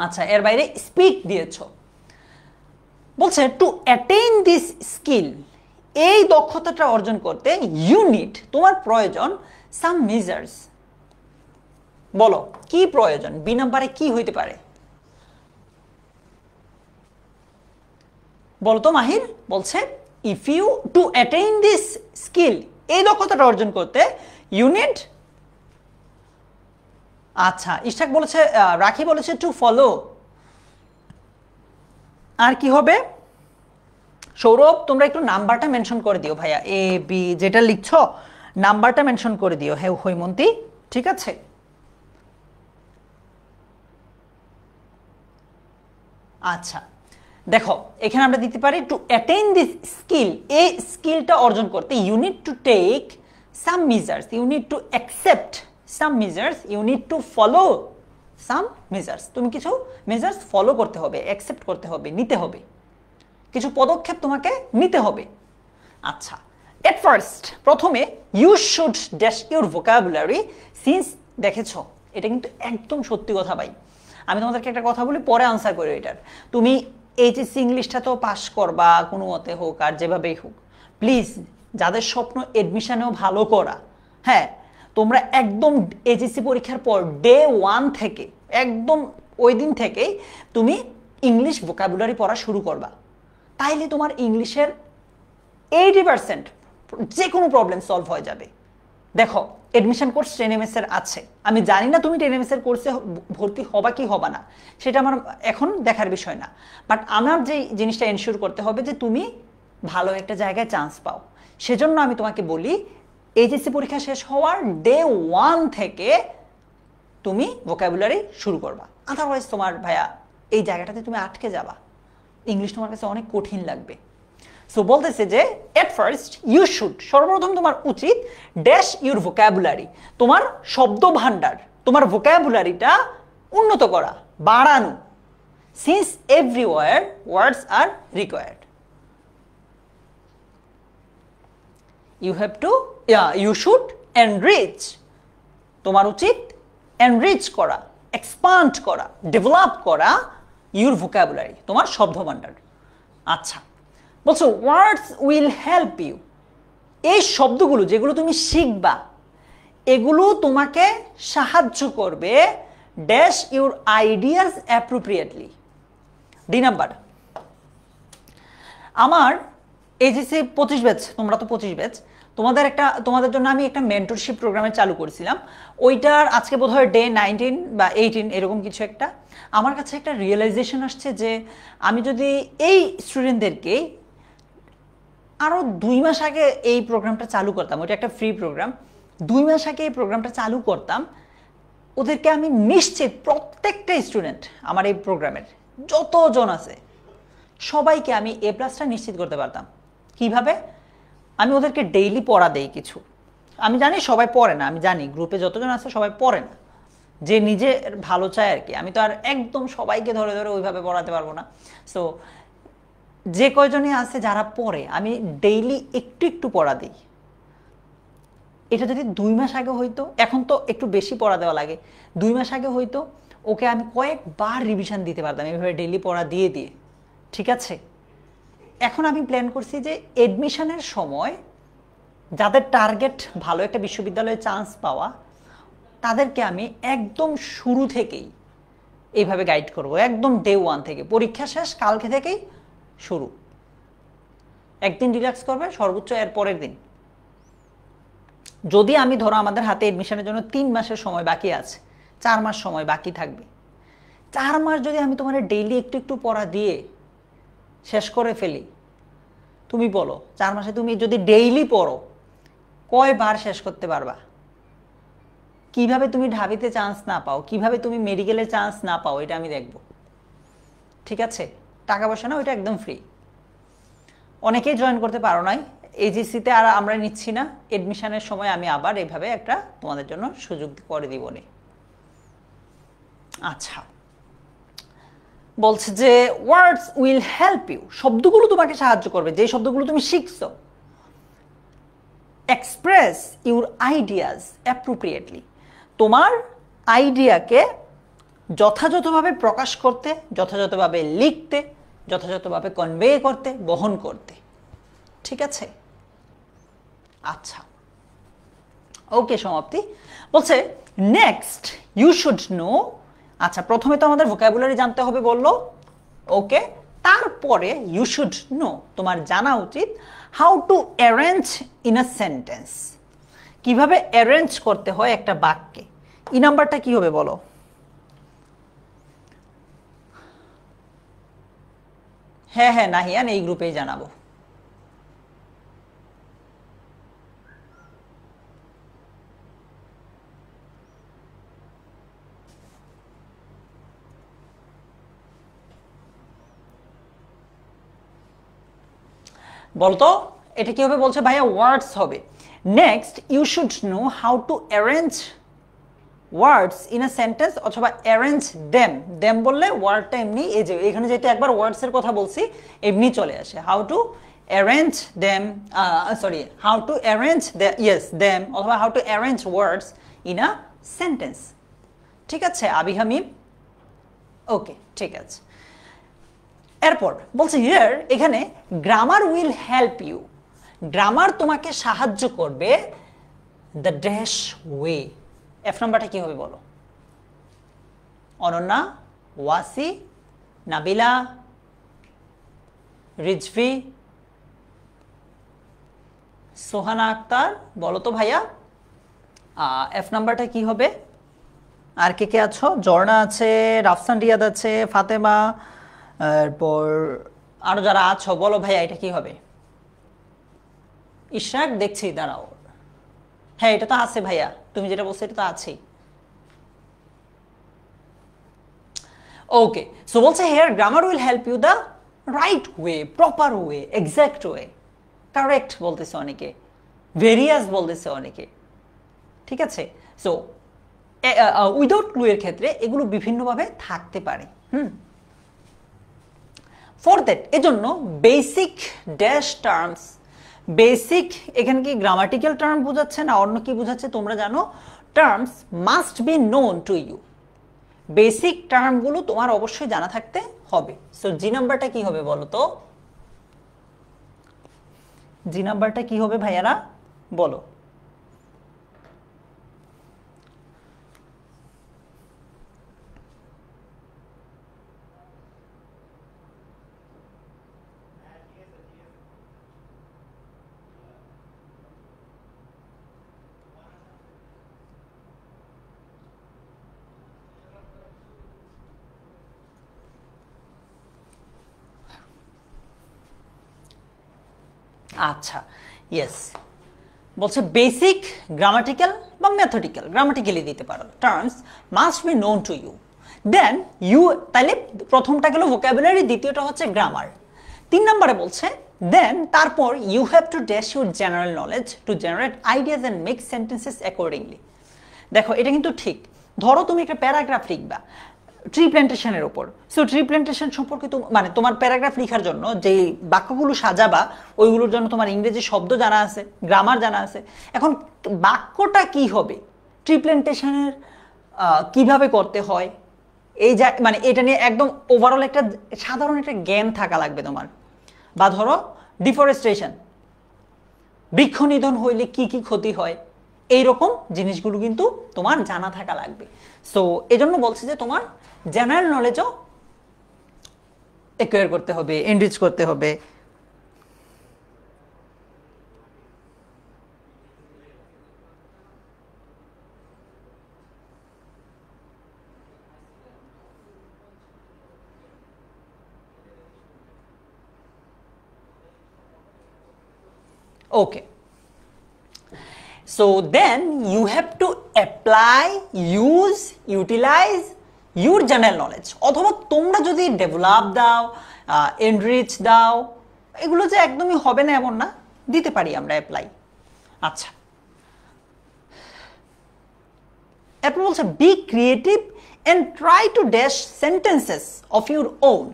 আচ্ছা এর বাইরে স্পিক দিয়েছ। বলছে টু অ্যাটেইন দিস স্কিল, এই দক্ষতাটা অর্জন করতে ইউ নিড, তোমার প্রয়োজন সাম মেজার্স। বলো কি প্রয়োজন? বি নাম্বারে কি হইতে পারে? বলো তো মাহির। বলছে if you to attain this skill, এই দক্ষতাটা অর্জন করতে ইউ নিড। আচ্ছা ইশাক বলেছে, রাখি বলেছে টু ফলো। আর কি হবে? সৌরভ তোমরা একটু নাম্বারটা মেনশন করে দিও ভাইয়া, এ বি যেটা লিখছো নাম্বারটা মেনশন করে দিও। হ্যাঁ হৈমন্তী, ঠিক আছে। আচ্ছা দেখো এখানে আমরা দিতে পারি টু অ্যাটেইন দিস স্কিল, এই স্কিলটা অর্জন করতে you need to take some measures, you need to accept some measures, you need to follow some measures. তুমি কিছু মেজার্স ফলো করতে হবে, অ্যাকসেপ্ট করতে হবে, নিতে হবে, কিছু পদক্ষেপ তোমাকে নিতে হবে। আচ্ছা এট ফার্স্ট, প্রথমে you should dash your vocabulary since, দেখেছ এটা কিন্তু একদম সত্যি কথা ভাই। আমি তোমাদেরকে একটা কথা বলি, পরে আনসার করি এটার। তুমি এইচএসসি ইংলিশটা তো পাস করবা কোনো মতে হোক আর যেভাবেই হোক, প্লিজ যাদের স্বপ্ন এডমিশনেও ভালো করা, হ্যাঁ তোমরা একদম এইচএসসি পরীক্ষার পর ডে 1 থেকে একদম ওই দিন থেকেই তুমি ইংলিশ ভোকাবুলারি পড়া শুরু করবা। তাইলে তোমার ইংলিশের 80% যে কোনো প্রবলেম সলভ হয়ে যাবে। দেখো এডমিশন কোর্স 10 এর আছে, আমি জানি না তুমি 10 এর কোর্সে ভর্তি হবা কি হবা না, সেটা আমার এখন দেখার বিষয় না, বাট আমার যে জিনিসটা এনশিওর করতে হবে যে তুমি ভালো একটা জায়গায় চান্স পাও। সেজন্য আমি তোমাকে বলি এইচএসসি পরীক্ষা শেষ হওয়ার ডে 1 থেকে তুমি ভোকাবুলারি শুরু করবা, আদারওয়াইজ তোমার ভাইয়া এই জায়গাটাতে তুমি আটকে যাবা, ইংলিশ তোমার কাছে অনেক কঠিন লাগবে। সো বলতেছে যে এট ফার্স্ট ইউ শুড, সর্বপ্রথম তোমার উচিত ড্যাশ ইউর ভোকাবুলারি, তোমার শব্দ ভান্ডার, তোমার ভোকাবুলারিটা উন্নত করা, বাড়ানো। Since everywhere words are required, you have to, you should enrich, তোমার উচিত এনরিচ করা, এক্সপান্ড করা, ডেভেলপ করা ইউর ভোকাবুলারি, তোমার শব্দ ভান্ডার। আচ্ছা বলছো ওয়ার্ডস উইল হেল্প ইউ, এই শব্দগুলো যেগুলো তুমি শিখবা এগুলো তোমাকে সাহায্য করবে dash your ideas appropriately. D number, আমার এইচএসসি 25 ব্যাচ, তোমরা তো 25 ব্যাচ, তোমাদের জন্য আমি একটা মেন্টরশিপ প্রোগ্রামে চালু করেছিলাম। ওইটার আজকে বোধহয় ডে 19 বা 18 এরকম কিছু একটা। আমার কাছে একটা রিয়েলাইজেশন আসছে যে আমি যদি এই স্টুডেন্টদেরকে আরও 2 মাস আগে এই প্রোগ্রামটা চালু করতাম, ওইটা একটা ফ্রি প্রোগ্রাম, 2 মাস আগে এই প্রোগ্রামটা চালু করতাম, ওদেরকে আমি নিশ্চিত প্রত্যেকটা স্টুডেন্ট আমার এই প্রোগ্রামের যতজন আছে সবাইকে আমি এ প্লাসটা নিশ্চিত করতে পারতাম। কিভাবে? আমি ওদেরকে ডেইলি পড়া দেই কিছু। আমি জানি সবাই পড়ে না, আমি জানি গ্রুপে যতজন আছে সবাই পড়ে না, যে নিজে ভালো চায় আর কি। আমি তো আর একদম সবাইকে ধরে ধরে ওইভাবে পড়াতে পারবো না। সো যে কয়জনই আছে যারা পড়ে আমি ডেইলি একটু একটু পড়া দিই। এটা যদি 2 মাস আগে হইতো, এখন তো একটু বেশি পড়া দেওয়া লাগে, 2 মাস আগে হইতো ওকে আমি কয়েকবার রিভিশন দিতে পারতাম এভাবে ডেইলি পড়া দিয়ে দিয়ে। ঠিক আছে, এখন আমি প্ল্যান করছি যে এডমিশনের সময় যাদের টার্গেট ভালো একটা বিশ্ববিদ্যালয়ে চান্স পাওয়া, তাদেরকে আমি একদম শুরু থেকেই এইভাবে গাইড করব, একদম ডে 1 থেকে। পরীক্ষা শেষ কালকে থেকেই শুরু, একদিন রিল্যাক্স করবে সর্বোচ্চ এর পরের দিন। যদি আমি ধরো আমাদের হাতে এডমিশনের জন্য 3 মাসের সময় বাকি আছে, 4 মাস সময় বাকি থাকবে, 4 মাস যদি আমি তোমার ডেইলি একটু একটু পড়া দিয়ে শেষ করে ফেলি, তুমি বলো 4 মাসে তুমি যদি ডেইলি পড়ো কয়বার শেষ করতে পারবা? কিভাবে তুমি ঢাবিতে চান্স না পাও, কিভাবে তুমি মেডিকেলে চান্স না পাও, এটা আমি দেখব। ঠিক আছে, টাকা পয়সা না, ওইটা একদম ফ্রি। অনেকেই জয়েন করতে পারো নাই, এইচএসসিতে আর আমরা নিচ্ছি না, এডমিশনের সময় আমি আবার এইভাবে একটা তোমাদের জন্য সুযোগ করে দিব নি। আচ্ছা, বলছে যে ওয়ার্ডস উইল হেল্প ইউ, শব্দগুলো তোমাকে সাহায্য করবে, যে শব্দগুলো তুমি শিখছো। এক্সপ্রেস ইউর আইডিয়াস অ্যাপ্রোপ্রিয়েটলি, তোমার আইডিয়াকে যথাযথভাবে প্রকাশ করতে, যথাযথভাবে লিখতে, যথাযথভাবে কনভে করতে, বহন করতে। ঠিক আছে, আচ্ছা ওকে, সমাপ্তি। বলছে নেক্সট ইউ শুড নো, আচ্ছা প্রথমে তো আমাদের ভোকাবুলারি জানতে হবে বললো, ওকে। তারপরে ইউ শুড নো, তোমার জানা উচিত how to arrange in a sentence, কিভাবে অ্যারেঞ্জ করতে হয় একটা বাক্যে। ই নাম্বারটা কি হবে বলো? হ্যাঁ হ্যাঁ নাহিয়ান, এই গ্রুপেই জানাবো। বলতো এটা কি হবে? বলছে ভাইয়া ওয়ার্ডস হবে। Next you should know how to arrange words in a sentence, অথবা অ্যারেঞ্জ দেম। দেম বললে ওয়ার্ডটা এমনি, এই যে এখানে যেটা একবার ওয়ার্ডসের কথা বলছি এমনি চলে আসে। How to arrange them, sorry, how to arrange yes them, অথবা how to arrange words in a sentence. ঠিক আছে আবি হামিম, ওকে ঠিক আছে। এরপর বলছে হিয়ার, এখানে grammar will help you, grammar তোমাকে সাহায্য করবে দ্য ড্যাশ ওয়ে। এফ নাম্বারটা কি হবে বলো? অনন্যা, ওয়াসি, নাবিলা, রিজভি, সোহানা আক্তার, বলো তো ভাইয়া এফ নাম্বারটা কি হবে? আর কে কে আছো? জর্না আছে, রাফসান রিয়াদ আছে, ফাতেমা, এরপর আরো যারা আছো বলো ভাইয়া এটা কি হবে? ইশরাক দেখছি, দাঁড়াও। হ্যাঁ এটা তো আছে ভাইয়া, তুমি যেটা বলছো এটা তো আছেই। ওকে, সো বলছে here grammar will help you the right way, proper way, exact way. Correct বলতেছে অনেকে, ভেরিয়াস বলতেছে অনেকে। ঠিক আছে, সো উইদাউট ক্লু এর ক্ষেত্রে এগুলো বিভিন্নভাবে থাকতে পারে। ফর দ্যাট, এজন্য বেসিক ড্যাশ টার্মস, বেসিক এখানে কি গ্রামাটিক্যাল টার্ম বোঝাচ্ছে না অন্য কি বোঝাচ্ছে তোমরা জানো? Terms must be known to you, basic টার্মগুলো তোমার অবশ্যই জানা থাকতে হবে। সো জি নাম্বারটা কি হবে বলো তো? জি নাম্বারটা কি হবে ভাইয়ারা বলো? আচ্ছা, ইয়েস, বলছে বেসিক গ্রামাটিক্যাল বা ম্যাথমেটিক্যাল, গ্রামাটিক্যালি দিতে পারো, terms must be known to you, then you, তাইলে প্রথমটা গেল ভোকাবুলারি, দ্বিতীয়টা হচ্ছে গ্রামার। 3 নম্বরে বলছে দেন তারপর you have to dash your general knowledge to generate ideas and make sentences accordingly. দেখো এটা কিন্তু ঠিক, ধরো তুমি একটা প্যারাগ্রাফ লিখবা ট্রি প্ল্যান্টেশনের উপর, সো ট্রি প্ল্যান্টেশন সম্পর্কে মানে তোমার প্যারাগ্রাফ লেখার জন্য যে বাক্যগুলো সাজাবা ওইগুলোর জন্য তোমার ইংরেজি শব্দ জানা আছে, গ্রামার জানা আছে। এখন বাক্যটা কি হবে, ট্রি প্ল্যান্টেশনের কিভাবে করতে হয়, এই যা মানে এটা নিয়ে একদম ওভারঅল একটা সাধারণ একটা জ্ঞান থাকা লাগবে তোমার। বা ধরো ডিফরেস্টেশন, বৃক্ষ নিধন হইলে কি কি ক্ষতি হয়, এইরকম জিনিসগুলো কিন্তু তোমার জানা থাকা লাগবে। সো এজন্য বলছে যে তোমার জেনারেল নলেজও অ্যাকোয়ার করতে হবে, এনরিচ করতে হবে। ওকে, so then you have to apply, use, utilize your general knowledge, অথবা তোমরা যদি ডেভেলপ দাও, এনরিচ দাও, এগুলো যে একদমই হবে না এমন না, দিতে পারি আমরা অ্যাপ্লাই। আচ্ছা, এরপর বলছে be creative and try to dash sentences of your own,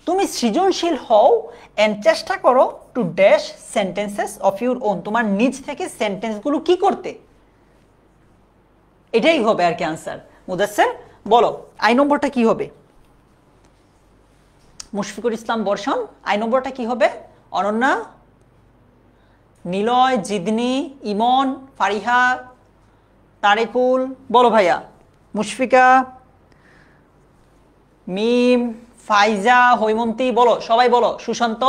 তুমি সৃজনশীল হও অ্যান্ড চেষ্টা করো to dash sentences of your own, তোমার নিজ থেকে সেন্টেন্সগুলো কি করতে, এটাই হবে আর কি আনসার। মুদাসসির বলো আই নম্বরটা কি হবে? মুশফিকুর ইসলাম বর্ষণ, আই নম্বরটা কি হবে? অনন্যা, নিলয়, জিদনি, ইমন, ফারিহা, তারেকুল, বলো ভাইয়া, মুশফিকা, মিম, ফাইজা, হৈমন্তী, বলো সবাই বলো, সুশান্ত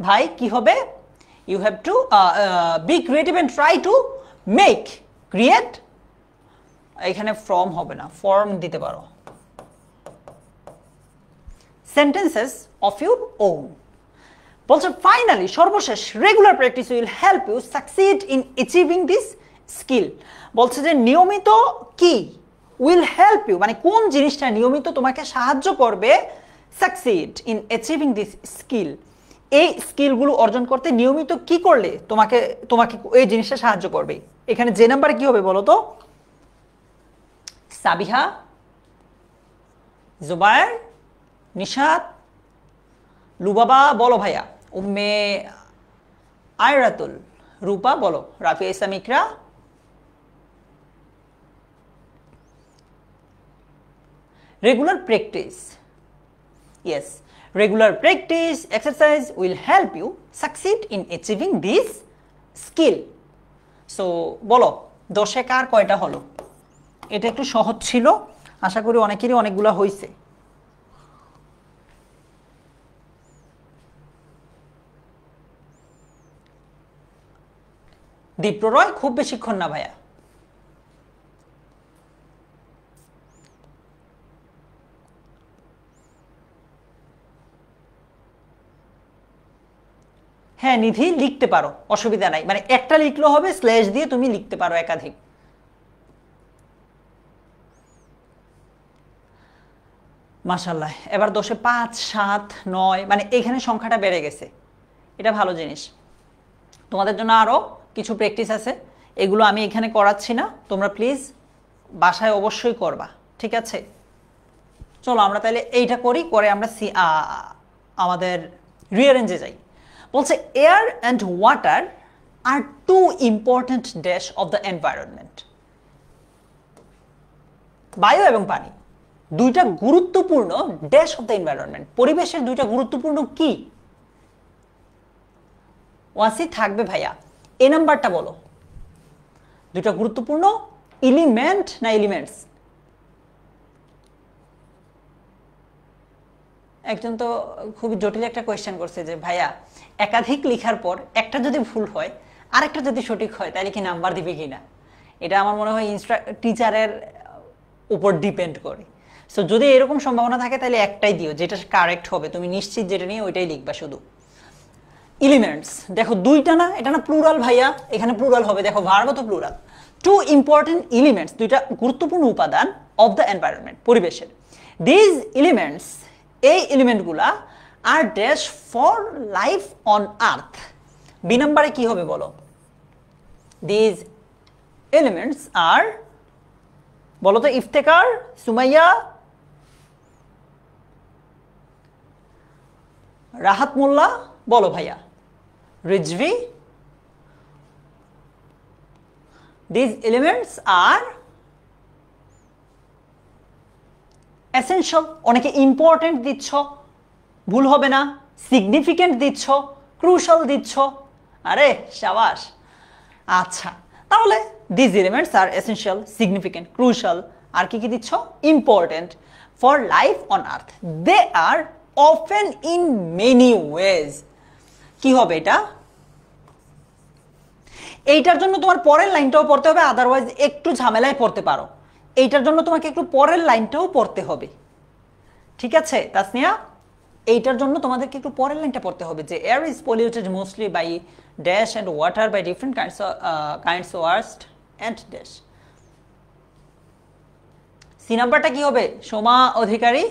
ভাই কি হবে? You have to be creative and try to make, create, এখানে ফ্রম হবে না, ফর্ম দিতে পারো, সেন্টেন্সেস অফ ইউর ওন। বলছে ফাইনালি সর্বশেষ regular practice will help you succeed in achieving this skill, বলছে যে নিয়মিত কি উইল হেল্প ইউ, মানে কোন জিনিসটা নিয়মিত তোমাকে সাহায্য করবে succeed in achieving this skill, এই স্কিলগুলো অর্জন করতে নিয়মিত কি করলে তোমাকে তোমাকে এই জিনিসটা সাহায্য করবে। এখানে যে নাম্বারে কি হবে বলো তো? সাবিহা, জুবায়ের, নিশাত, লুবাবা, বলো ভাইয়া, উম্মে আয়রাতুল, রূপা, বলো, রাফিয়া ইসলাম ইকরা, regular practice, yes, regular practice exercise will help you succeed in achieving this skill. So বলো 10-এ কার কয়টা হলো? এটা একটু সহজ ছিল, আশা করি অনেকেরই অনেকগুলো হয়েছে। দীপ্ররয়, খুব বেশিক্ষণ না ভাইয়া। হ্যাঁ নিধি, লিখতে পারো, অসুবিধা নাই, মানে একটা লিখলেও হবে, স্ল্যাশ দিয়ে তুমি লিখতে পারো একাধিক। মাশাআল্লাহ, এবার 10-এ 5, 7, 9, মানে এখানে সংখ্যাটা বেড়ে গেছে, এটা ভালো জিনিস। তোমাদের জন্য আরও কিছু প্র্যাকটিস আছে, এগুলো আমি এখানে করাচ্ছি না, তোমরা প্লিজ বাসায় অবশ্যই করবা, ঠিক আছে? চলো আমরা তাহলে এইটা করি, করে আমরা আমাদের রিঅ্যারেঞ্জে যাই। বলছে air and water are two important dash of the environment, বায়ু এবং পানি দুইটা গুরুত্বপূর্ণ ড্যাশ অফ দ্য এনভায়রনমেন্ট, পরিবেশের দুইটা গুরুত্বপূর্ণ কি? ওয়াসি থাকবে ভাইয়া, এ নাম্বারটা বলো, দুইটা গুরুত্বপূর্ণ এলিমেন্ট না এলিমেন্টস? একজন তো খুবই জটিল একটা কোয়েশ্চেন করছে যে ভাইয়া একাধিক লেখার পর একটা যদি ভুল হয় আর একটা যদি সঠিক হয় তাহলে কি নাম্বার দিবে কিনা, এটা আমার মনে হয় টিচারের উপর ডিপেন্ড করে। সো যদি এরকম সম্ভাবনা থাকে তাহলে একটাই দিও যেটা কারেক্ট হবে, তুমি নিশ্চিত যেটা নিয়ে ওইটাই লিখবা শুধু। এলিমেন্টস, দেখো দুইটা না, এটা না প্লুরাল ভাইয়া, এখানে প্লুরাল হবে, দেখো ভার্বও তো প্লুরাল। টু ইম্পর্টেন্ট এলিমেন্টস, দুইটা গুরুত্বপূর্ণ উপাদান অফ দ্য এনভায়রনমেন্ট, পরিবেশের। দিজ এলিমেন্টস, এই এলিমেন্টগুলা are dash for life on earth. B নাম্বারে কি হবে বলো? দিজ এলিমেন্টস আর, বলো তো ইফতেকার, সুমাইয়া, রাহাত মোল্লা, বলো ভাইয়া, Rizvi. These elements are essential, অনেকে ইম্পর্টেন্ট দিচ্ছ, ভুল হবে না। সিগনিফিকেন্ট দিচ্ছ, ক্রুশাল দিচ্ছ, আরে শাবাশ। আচ্ছা, তাহলে these elements are essential, significant, crucial, আর কি কি দিচ্ছ? Important for life on earth. They are often in many ways. কি হবে এটা? এইটার জন্য তোমার পরের লাইনটাও পড়তে হবে, আদারওয়াইজ একটু ঝামেলায় পড়তে পারো। এইটার জন্য তোমাকে একটু পরের লাইনটাও পড়তে হবে, ঠিক আছে তাসনিয়া? এইটার জন্য তোমাদেরকে একটু পরের লাইনটা পড়তে হবে যে air is polluted mostly by dash and water by different kinds of waste and dash. C নাম্বারটা কি হবে? সোমা অধিকারী,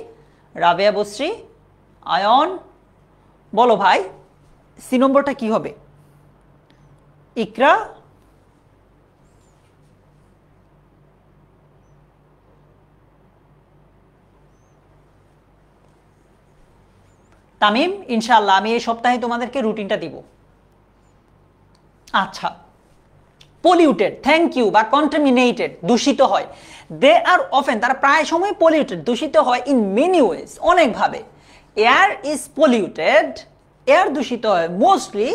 রাবেয়া বসরি, আয়ন, বলো ভাই সি নম্বরটা কি হবে? ইকরা, তামিম। ইনশাআল্লাহ আমি এই সপ্তাহে তোমাদেরকে রুটিনটা দিব। আচ্ছা, পলিউটেড, থ্যাংক ইউ, বা কন্টামিনেটেড, দূষিত হয়। দে আর অফেন, তারা প্রায় সময় পলিউটেড, দূষিত হয়, ইন মেনি ওয়েজ, অনেকভাবে। এয়ার ইজ পলিউটেড, এয়ার দূষিত হয়, মোস্টলি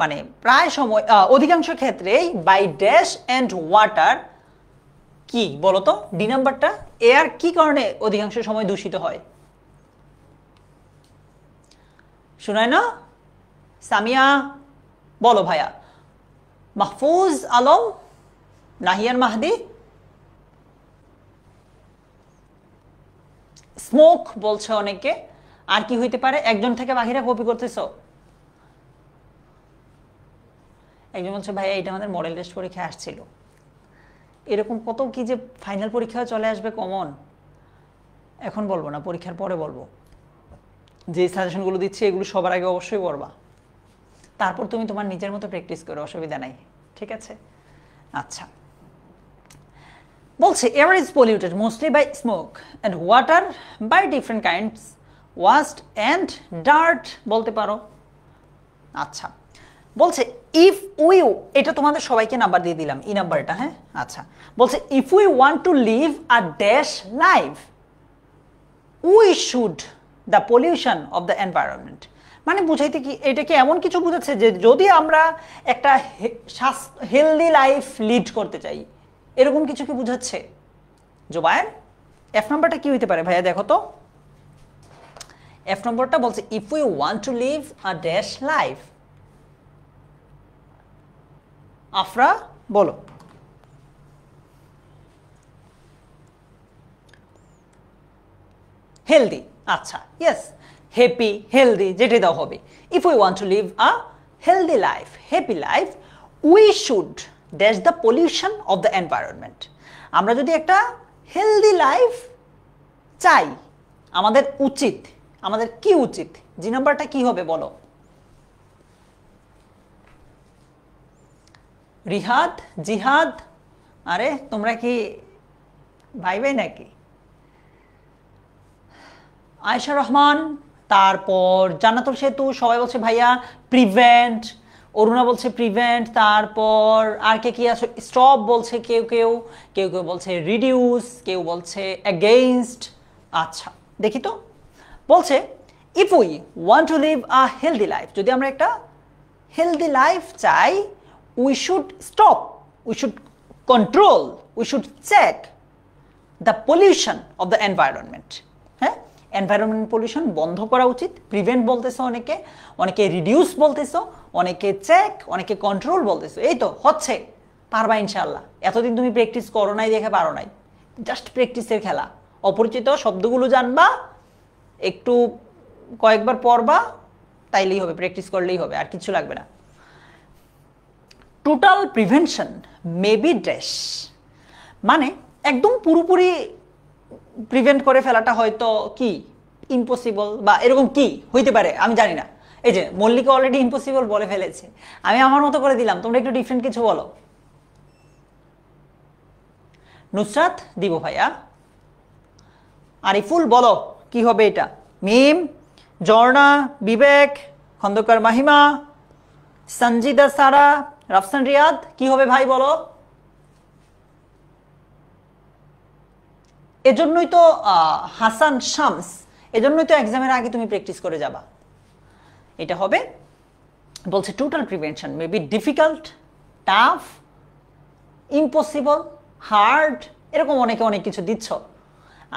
মানে প্রায় সময়, অধিকাংশ ক্ষেত্রেই, বাই ড্যাশ অ্যান্ড ওয়াটার। কি বলতো ডি নাম্বারটা? এয়ার কি কারণে অধিকাংশ সময় দূষিত হয়? শোনায় না? সামিয়া, বলো ভাইয়া। মাহফুজ আলম, নাহিয়ান মাহদি, স্মোক বলছে অনেকে। আর কি হইতে পারে? একজন থেকে বাকিরা কপি করতেছ। একজন বলছে ভাইয়া এটা আমাদের মডেল টেস্ট পরীক্ষায় আসছিল। এরকম কত কি যে ফাইনাল পরীক্ষায় চলে আসবে কমন, এখন বলবো না, পরীক্ষার পরে বলবো। যে সাজেশনগুলো দিচ্ছি এগুলো সবার আগে অবশ্যই পড়বা, তারপর তুমি তোমার নিজের মতো প্র্যাকটিস করো, অসুবিধা নাই, ঠিক আছে? আচ্ছা, বলছে air is polluted mostly by smoke and water by different kinds waste and dirt, বলতে পারো। আচ্ছা, বলছে ইফ উই, এটা তোমাদের সবাইকে নাম্বার দিয়ে দিলাম, ই নাম্বারটা, হ্যাঁ? আচ্ছা, বলছে if we want to live a dash life we should the pollution of the environment. মানে বুঝাইতে কি, এটা কি এমন কিছু বুঝাচ্ছে যে যদি আমরা একটা হেলদি লাইফ লিড করতে চাই, এরকম কিছু কি বুঝাচ্ছে? জোবায়ের, এফ নাম্বারটা কি হইতে পারে ভাইয়া? দেখো তো, এফ নম্বরটা বলছে if we want to live a dash life. Afra, বলো। হেলদি, আচ্ছা, ইয়েস, হ্যাপি, হেলদি, যেটাই দাও হবে। If we want to live a healthy life, happy life, we should dash the pollution of the environment. আমরা যদি একটা হেলদি লাইফ চাই, আমাদের উচিত, আমাদের কি উচিত? জি নাম্বারটা কি হবে বলো? রিহাদ, জিহাদ, আরে তোমরা কি ভাই ভাই নাকি? আয়েশা রহমান, তারপর জান্নাতুল সেতু, সবাই বলছে ভাইয়া প্রিভেন্ট, অরুণা বলছে প্রিভেন্ট, তারপর আর কে কি আছে? স্টপ বলছে কেউ কেউ, কেউ কেউ বলছে রিডিউস, কেউ বলছে অ্যাগেইনস্ট। আচ্ছা, দেখি তো, বলছে if we want to live a healthy life, যদি আমরা একটা হেলদি লাইফ চাই, we should stop, we should control, we should check the pollution of the environment. হ্যাঁ, এনভায়রনমেন্ট পলিউশন বন্ধ করা উচিত। প্রিভেন্ট বলতেছো অনেকে, অনেকে রিডিউস বলতেছো, অনেকে চেক, অনেকে কন্ট্রোল বলতেছো। এই তো হচ্ছে, পারবা ইনশাল্লাহ। এতদিন তুমি প্র্যাকটিস করো নাই দেখে পারো নাই, জাস্ট প্র্যাকটিসের খেলা। অপরিচিত শব্দগুলো জানবা, একটু কয়েকবার পড়বা, তাইলেই হবে, প্র্যাকটিস করলেই হবে, আর কিছু লাগবে না। Total prevention may be dash, মানে একদম পুরোপুরি প্রিভেন্ট করে ফেলাটা হয়তো কি ইম্পসিবল বা এরকম কি হইতে পারে আমি জানি না। এই যে মল্লিকা অলরেডি ইম্পসিবল বলে ফেলেছে, আমি আমার মতো করে দিলাম, তোমরা একটু ডিফারেন্ট কিছু বলো। নুসরাত দিব ভাইয়া, আরিফুল বলো কি হবে এটা? মিম, জর্না, বিবেক, খন্দকার মাহিমা, সঞ্জিদা সারা, রাফসান রিয়াদ, কি হবে ভাই বলো? এজন্যই তো হাসান শামস, এজন্যই তো এক্সামের আগে তুমি প্র্যাকটিস করে যাবা। এটা হবে বলছে total prevention may be difficult, tough, impossible, hard, এরকম অনেকে অনেক কিছু দিচ্ছ।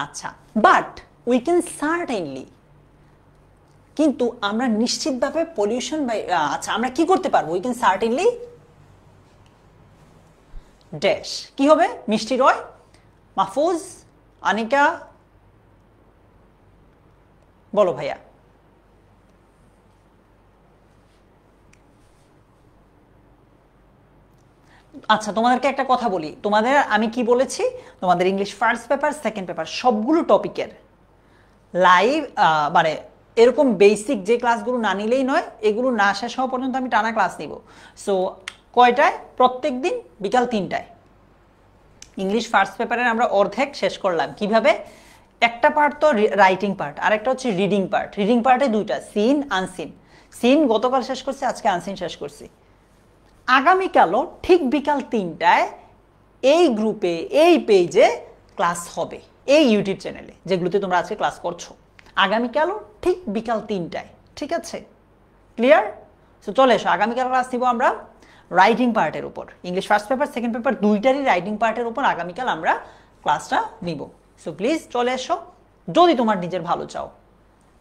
আচ্ছা, বাট উই ক্যান সার্টেনলি, কিন্তু আমরা নিশ্চিতভাবে পলিউশন বাই, আচ্ছা আমরা কি করতে পারবো? উই ক্যান সার্টেনলি ড্যাশ, কি হবে? মিষ্টি রয়, মাহফুজ, আনিকা, বলো ভাইয়া। আচ্ছা তোমাদেরকে একটা কথা বলি, তোমাদের আমি কি বলেছি, তোমাদের English first paper second paper সবগুলো টপিকের লাইভ, মানে এরকম বেসিক যে ক্লাসগুলো না নিলেই নয়, এগুলো না শেষ হওয়া পর্যন্ত আমি টানা ক্লাস নিব। সো কয়টায়? প্রত্যেক দিন বিকাল 3টায়। ইংলিশ ফার্স্ট পেপারের আমরা অর্ধেক শেষ করলাম কিভাবে? একটা পার্ট তো রাইটিং পার্ট, আর একটা হচ্ছে রিডিং পার্ট। রিডিং পার্টে দুইটা, সিন আনসিন। সিন গতকাল শেষ করছি, আজকে আনসিন শেষ করছি। আগামীকালও ঠিক বিকাল 3টায় এই গ্রুপে এই পেজে ক্লাস হবে, এই ইউটিউব চ্যানেলে যেগুলোতে তোমরা আজকে ক্লাস করছো। আগামীকালও ঠিক বিকাল 3টায়, ঠিক আছে? ক্লিয়ার? সো চলে এসো, আগামীকাল ক্লাস নিব আমরা রাইটিং পার্টের উপর। English first paper second paper দুইটারই রাইটিং পার্টের উপর আগামীকাল আমরা ক্লাসটা নিব। সো প্লিজ চলে এসো যদি তোমার নিজের ভালো চাও,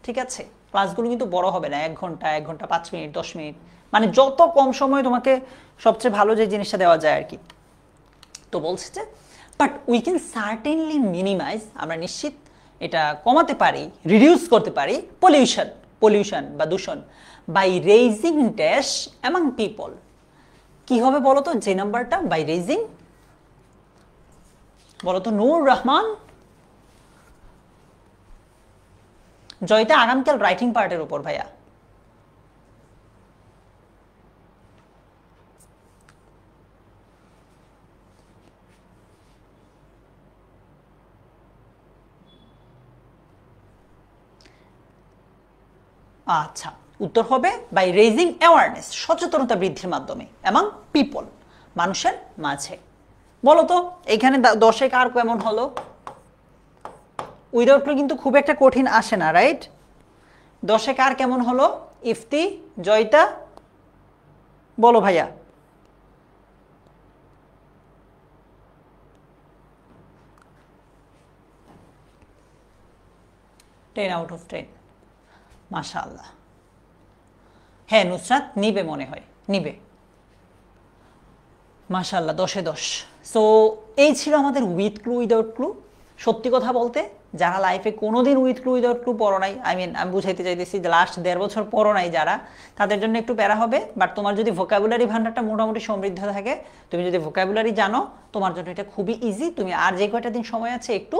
ঠিক আছে? ক্লাসগুলো কিন্তু বড় হবে না, 1 ঘন্টা 1 ঘন্টা 5 মিনিট 10 মিনিট, মানে যত কম সময়ে তোমাকে সবচেয়ে ভালো যে জিনিসটা দেওয়া যায় আর কি। তো বলছে যে but we can certainly minimize, আমরা নিশ্চিত এটা কমাতে পারি, রিডিউস করতে পারি পলিউশন বা দূষণ by raising dash among people. কি হবে বলো তো যে নাম্বারটা? বাই রেইজিং, বলো তো নূর রহমান। জয়টা আগামীকাল রাইটিং পার্টের উপর ভাইয়া। আচ্ছা, উত্তর হবে বাই রেইজিং অ্যাওয়ারনেস, সচেতনতা বৃদ্ধির মাধ্যমে, এবং পিপল, মানুষের মাঝে। বলো তো এখানে 10-এ কার কেমন হলো? উইদাউট ক্লু কিন্তু খুব একটা কঠিন আসে না, রাইট? 10-এ কার কেমন হলো? ইফতি, জয়িতা, বলো ভাইয়া। 10 আউট অফ 10, মাশাআল্লাহ। হ্যাঁ নুসরাত নিবে, মনে হয় নিবে, মাশাআল্লাহ, 10-এ 10। সো এই ছিল আমাদের উইথ ক্লু উইদাউট ক্লু। সত্যি কথা বলতে যারা লাইফে কোনোদিন উইথ ক্লু উইদাউট ক্লু পড়ো নাই, আমি বুঝাইতে চাইতেছি যে লাস্ট 1.5 বছর পড়ো নাই যারা, তাদের জন্য একটু প্যারা হবে। বাট তোমার যদি ভোকাবুলারি ভান্ডারটা মোটামুটি সমৃদ্ধ থাকে, তুমি যদি ভোকাবুলারি জানো, তোমার জন্য এটা খুবই ইজি। তুমি আর যে কয়টা দিন সময় আছে একটু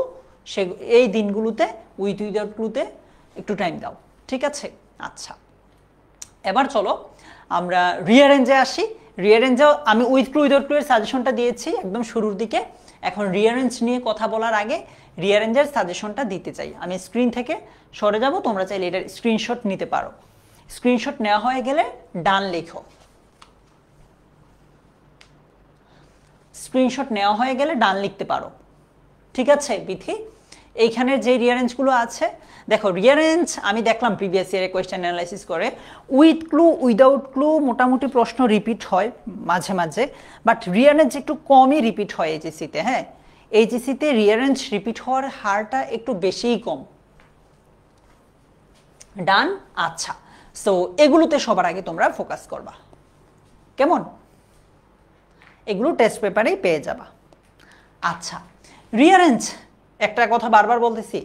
এই দিনগুলোতে উইথ উইদাউট ক্লুতে একটু টাইম দাও, ঠিক আছে? আচ্ছা, এবার চলো আমরা রিঅ্যারেঞ্জে আসি। রিঅ্যারেঞ্জেও আমি উইথ ক্লু উইদাউট ক্লু এর সাজেশনটা দিয়েছি একদম শুরুর দিকে। এখন রিঅ্যারেঞ্জ নিয়ে কথা বলার আগে রিঅ্যারেঞ্জের সাজেশনটা দিতে চাই। আমি স্ক্রিন থেকে সরে যাব, তোমরা চাইলে এটার স্ক্রিনশট নিতে পারো। স্ক্রিনশট নেওয়া হয়ে গেলে ডান লেখো, স্ক্রিনশট নেওয়া হয়ে গেলে ডান লিখতে পারো, ঠিক আছে বিথি? এইখানে যে রিঅ্যারেঞ্জগুলো আছে দেখো, রিঅ্যারেঞ্জ আমি দেখলাম প্রিভিয়াস ইয়ারে কোয়েশ্চেন অ্যানালাইসিস করে, উইথ ক্লু উইদাউট ক্লু মোটামুটি প্রশ্ন রিপিট হয় মাঝে মাঝে, বাট রিঅ্যারেঞ্জ একটু কমই রিপিট হয় এইচএসসিতে। হ্যাঁ, এইচএসসিতে রিঅ্যারেঞ্জ রিপিট হওয়ার হারটা একটু বেশিই কম। ডান? আচ্ছা, সো এগুলোতে সবার আগে তোমরা ফোকাস করবা, কেমন? এগুলো টেস্ট পেপারেই পেয়ে যাবা। আচ্ছা, রিঅ্যারেঞ্জ একটা কথা বারবার বলতেছি,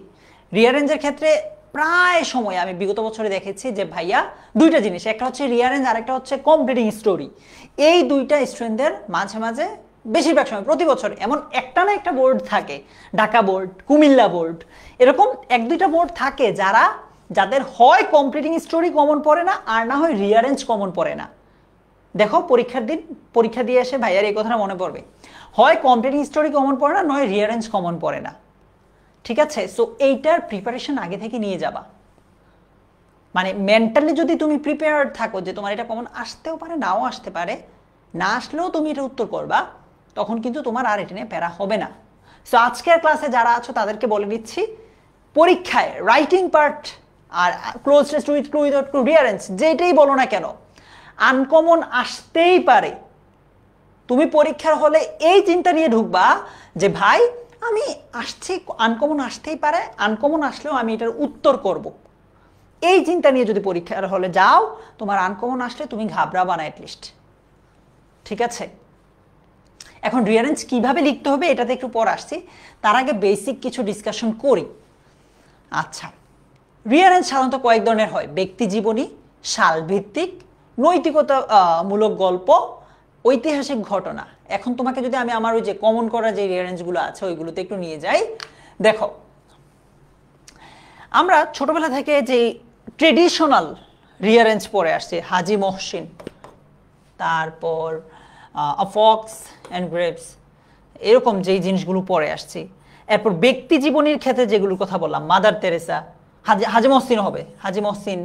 রিঅ্যারেঞ্জের ক্ষেত্রে প্রায় সময় আমি বিগত বছরে দেখেছি যে ভাইয়া দুইটা জিনিস, একটা হচ্ছে রিয়ারেঞ্জ আর একটা হচ্ছে কমপ্লিটিং স্টোরি, এই দুইটা স্টুডেন্টদের মাঝে মাঝে বেশিরভাগ সময় প্রতি বছর এমন একটা না একটা বোর্ড থাকে, ঢাকা বোর্ড, কুমিল্লা বোর্ড, এরকম এক দুইটা বোর্ড থাকে যাদের হয় কমপ্লিটিং স্টোরি কমন পড়ে না আর না হয় রিয়ারেঞ্জ কমন পড়ে না। দেখো পরীক্ষার দিন পরীক্ষা দিয়ে এসে ভাইয়ার এই কথাটা মনে পড়বে, হয় কমপ্লিটিং স্টোরি কমন পড়ে না, নয় রিয়ারেঞ্জ কমন পড়ে না। ঠিক আছে, সো এইটার প্রিপারেশন আগে থেকে নিয়ে যাবা, মানে মেন্টালি যদি তুমি প্রিপেয়ার্ড থাকো যে তোমার এটা কমন আসতেও পারে নাও আসতে পারে, না আসলেও তুমি এটা উত্তর করবা, তখন কিন্তু তোমার আর এটা নিয়ে প্যারা হবে না। সো আজকের ক্লাসে যারা আছো তাদেরকে বলে দিচ্ছি, পরীক্ষায় রাইটিং পার্ট আর cloze test with clue without clue rearrange যেটাই বলো না কেন, আনকমন আসতেই পারে। তুমি পরীক্ষার হলে এই চিন্তা নিয়ে ঢুকবা যে ভাই আমি আসছি, আনকমন আসতেই পারে, আনকমন আসলেও আমি এটার উত্তর করব, এই চিন্তা নিয়ে যদি পরীক্ষার হলে যাও, তোমার আনকমন আসলে তুমি ঘাবড়াবা না অ্যাটলিস্ট। ঠিক আছে, এখন রিয়ারেঞ্জ কিভাবে লিখতে হবে এটাতে একটু পর আসছি, তার আগে বেসিক কিছু ডিসকাশন করি। আচ্ছা, রিয়ারেঞ্জ সাধারণত কয়েক ধরনের হয়, ব্যক্তি জীবনী, সালভিত্তিক, নৈতিকতা মূলক গল্প, ঐতিহাসিক ঘটনা। এখন তোমাকে যদি আমি আমার ওই যে কমন করা যে রিয়ারেঞ্জগুলো আছে ওইগুলোতে একটু নিয়ে যাই, দেখো আমরা ছোটবেলা থেকে যে ট্রেডিশনাল রিয়ারেঞ্জ পড়ে আসছে, হাজি মহসিন, তারপর ফক্স অ্যান্ড গ্রেপস, এরকম যেই জিনিসগুলো পড়ে আসছি, এরপর ব্যক্তি জীবনীর ক্ষেত্রে যেগুলোর কথা বললাম, মাদার তেরেসা, হাজি মহসিন হবে, হাজি মহসিন,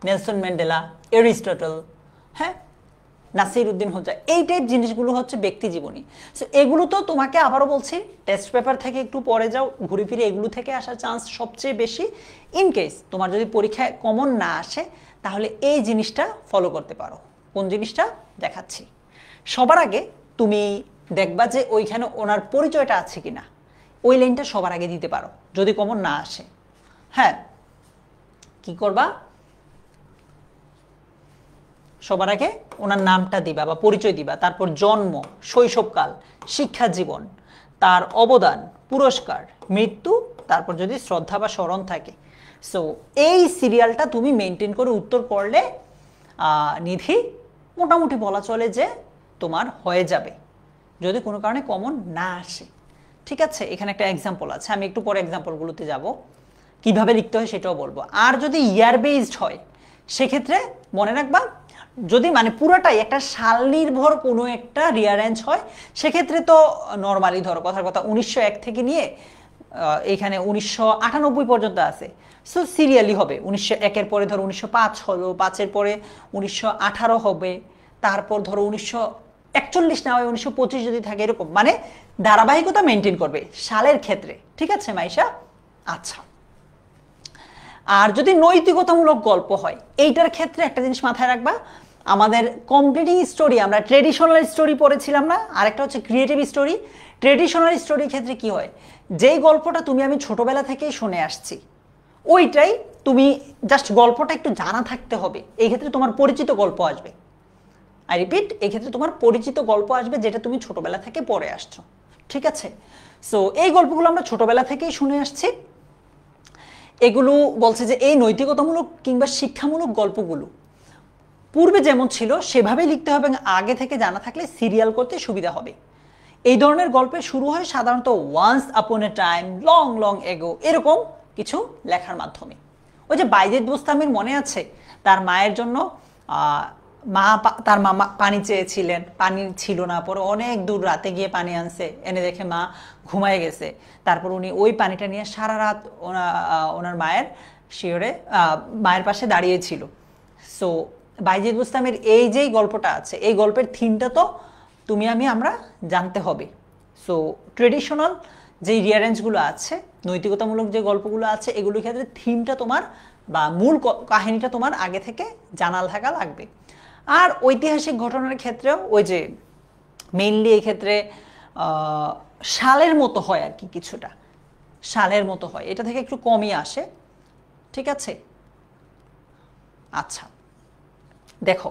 নেলসন ম্যান্ডেলা, এরিস্টটল, হ্যাঁ, নাসির উদ্দিন হোজা, এই টাইপ জিনিসগুলো হচ্ছে ব্যক্তি জীবনী। সো এগুলো তো তোমাকে আবারও বলছি টেস্ট পেপার থেকে একটু পরে যাও, ঘুরে ফিরে এগুলো থেকে আসার চান্স সবচেয়ে বেশি। ইন কেস তোমার যদি পরীক্ষায় কমন না আসে তাহলে এই জিনিসটা ফলো করতে পারো। কোন জিনিসটা দেখাচ্ছি। সবার আগে তুমি দেখবা যে ওইখানে ওনার পরিচয়টা আছে কিনা, ওই লাইনটা সবার আগে দিতে পারো যদি কমন না আসে। হ্যাঁ, কি করবা, সবার আগে ওনার নামটা দিবা বা পরিচয় দিবা, তারপর জন্ম, শৈশবকাল, শিক্ষা জীবন, তার অবদান, পুরস্কার, মৃত্যু, তারপর যদি শ্রদ্ধা বা স্মরণ থাকে। সো এই সিরিয়ালটা তুমি মেনটেন করে উত্তর করলে নিধি মোটামুটি বলা চলে যে তোমার হয়ে যাবে যদি কোনো কারণে কমন না আসে। ঠিক আছে, এখানে একটা এক্সাম্পল আছে, আমি একটু পরে এক্সাম্পলগুলোতে যাব, কিভাবে লিখতে হয় সেটাও বলবো। আর যদি ইয়ার বেসড হয় সেক্ষেত্রে মনে রাখবা, যদি মানে পুরোটাই একটা সাল নির্ভর কোনো একটা রিয়ারেঞ্জ হয় সেক্ষেত্রে তো নর্মালি ধরো কথার কথা 1901 থেকে নিয়ে এখানে 1998 পর্যন্ত আছে, সো সিরিয়ালি হবে। 1901-এর পরে ধরো 1905 হলো, 5-এর পরে 1918 হবে, তারপর ধরো 1941 না হয় 1925 যদি থাকে, এরকম মানে ধারাবাহিকতা মেনটেন করবে সালের ক্ষেত্রে। ঠিক আছে মাইশা? আচ্ছা, আর যদি নৈতিকতামূলক গল্প হয় এইটার ক্ষেত্রে একটা জিনিস মাথায় রাখবা, আমাদের কমপ্লিটিং স্টোরি আমরা ট্রেডিশনাল স্টোরি পড়েছিলাম না, আরেকটা হচ্ছে ক্রিয়েটিভ স্টোরি। ট্রেডিশনাল স্টোরির ক্ষেত্রে কি হয়, যেই গল্পটা আমি ছোটবেলা থেকেই শুনে আসছি ওইটাই তুমি জাস্ট গল্পটা একটু জানা থাকতে হবে, এই ক্ষেত্রে তোমার পরিচিত গল্প আসবে। আই রিপিট, এই ক্ষেত্রে তোমার পরিচিত গল্প আসবে যেটা তুমি ছোটবেলা থেকে পড়ে আসছো। ঠিক আছে, সো এই গল্পগুলো আমরা ছোটবেলা থেকেই শুনে আসছি। এগুলো বলছে যে এই নৈতিকতামূলক কিংবা শিক্ষামূলক গল্পগুলো পূর্বে যেমন ছিল সেভাবেই লিখতে হবে, আগে থেকে জানা থাকলে সিরিয়াল করতে সুবিধা হবে। এই ধরনের গল্পের শুরু হয় সাধারণত ওয়ান্স আপন এ টাইম, লং লং এগো, এরকম কিছু লেখার মাধ্যমে। ওই যে বাইজিদ বুস্তামির মনে আছে, তার মায়ের জন্য তার মামা পানি চেয়েছিলেন, পানি ছিল না, পরে অনেক দূর রাতে গিয়ে পানি আনছে, এনে দেখে মা ঘুমায় গেছে, তারপর উনি ওই পানিটা নিয়ে সারা রাত ওনার মায়ের মায়ের পাশে দাঁড়িয়েছিল। সো বাইজিদ বুস্তামের এই যেই গল্পটা আছে, এই গল্পের থিমটা তো আমরা জানতে হবে। সো ট্রেডিশনাল যেই রিয়ারেঞ্জগুলো আছে, নৈতিকতামূলক যে গল্পগুলো আছে, এগুলোর ক্ষেত্রে থিমটা তোমার বা মূল কাহিনীটা তোমার আগে থেকে জানা থাকা লাগবে। আর ঐতিহাসিক ঘটনার ক্ষেত্রেও ওই যে মেইনলি এই ক্ষেত্রে সালের মতো হয় আর কি, কিছুটা সালের মতো হয়, এটা থেকে একটু কমই আসে। ঠিক আছে, আচ্ছা দেখো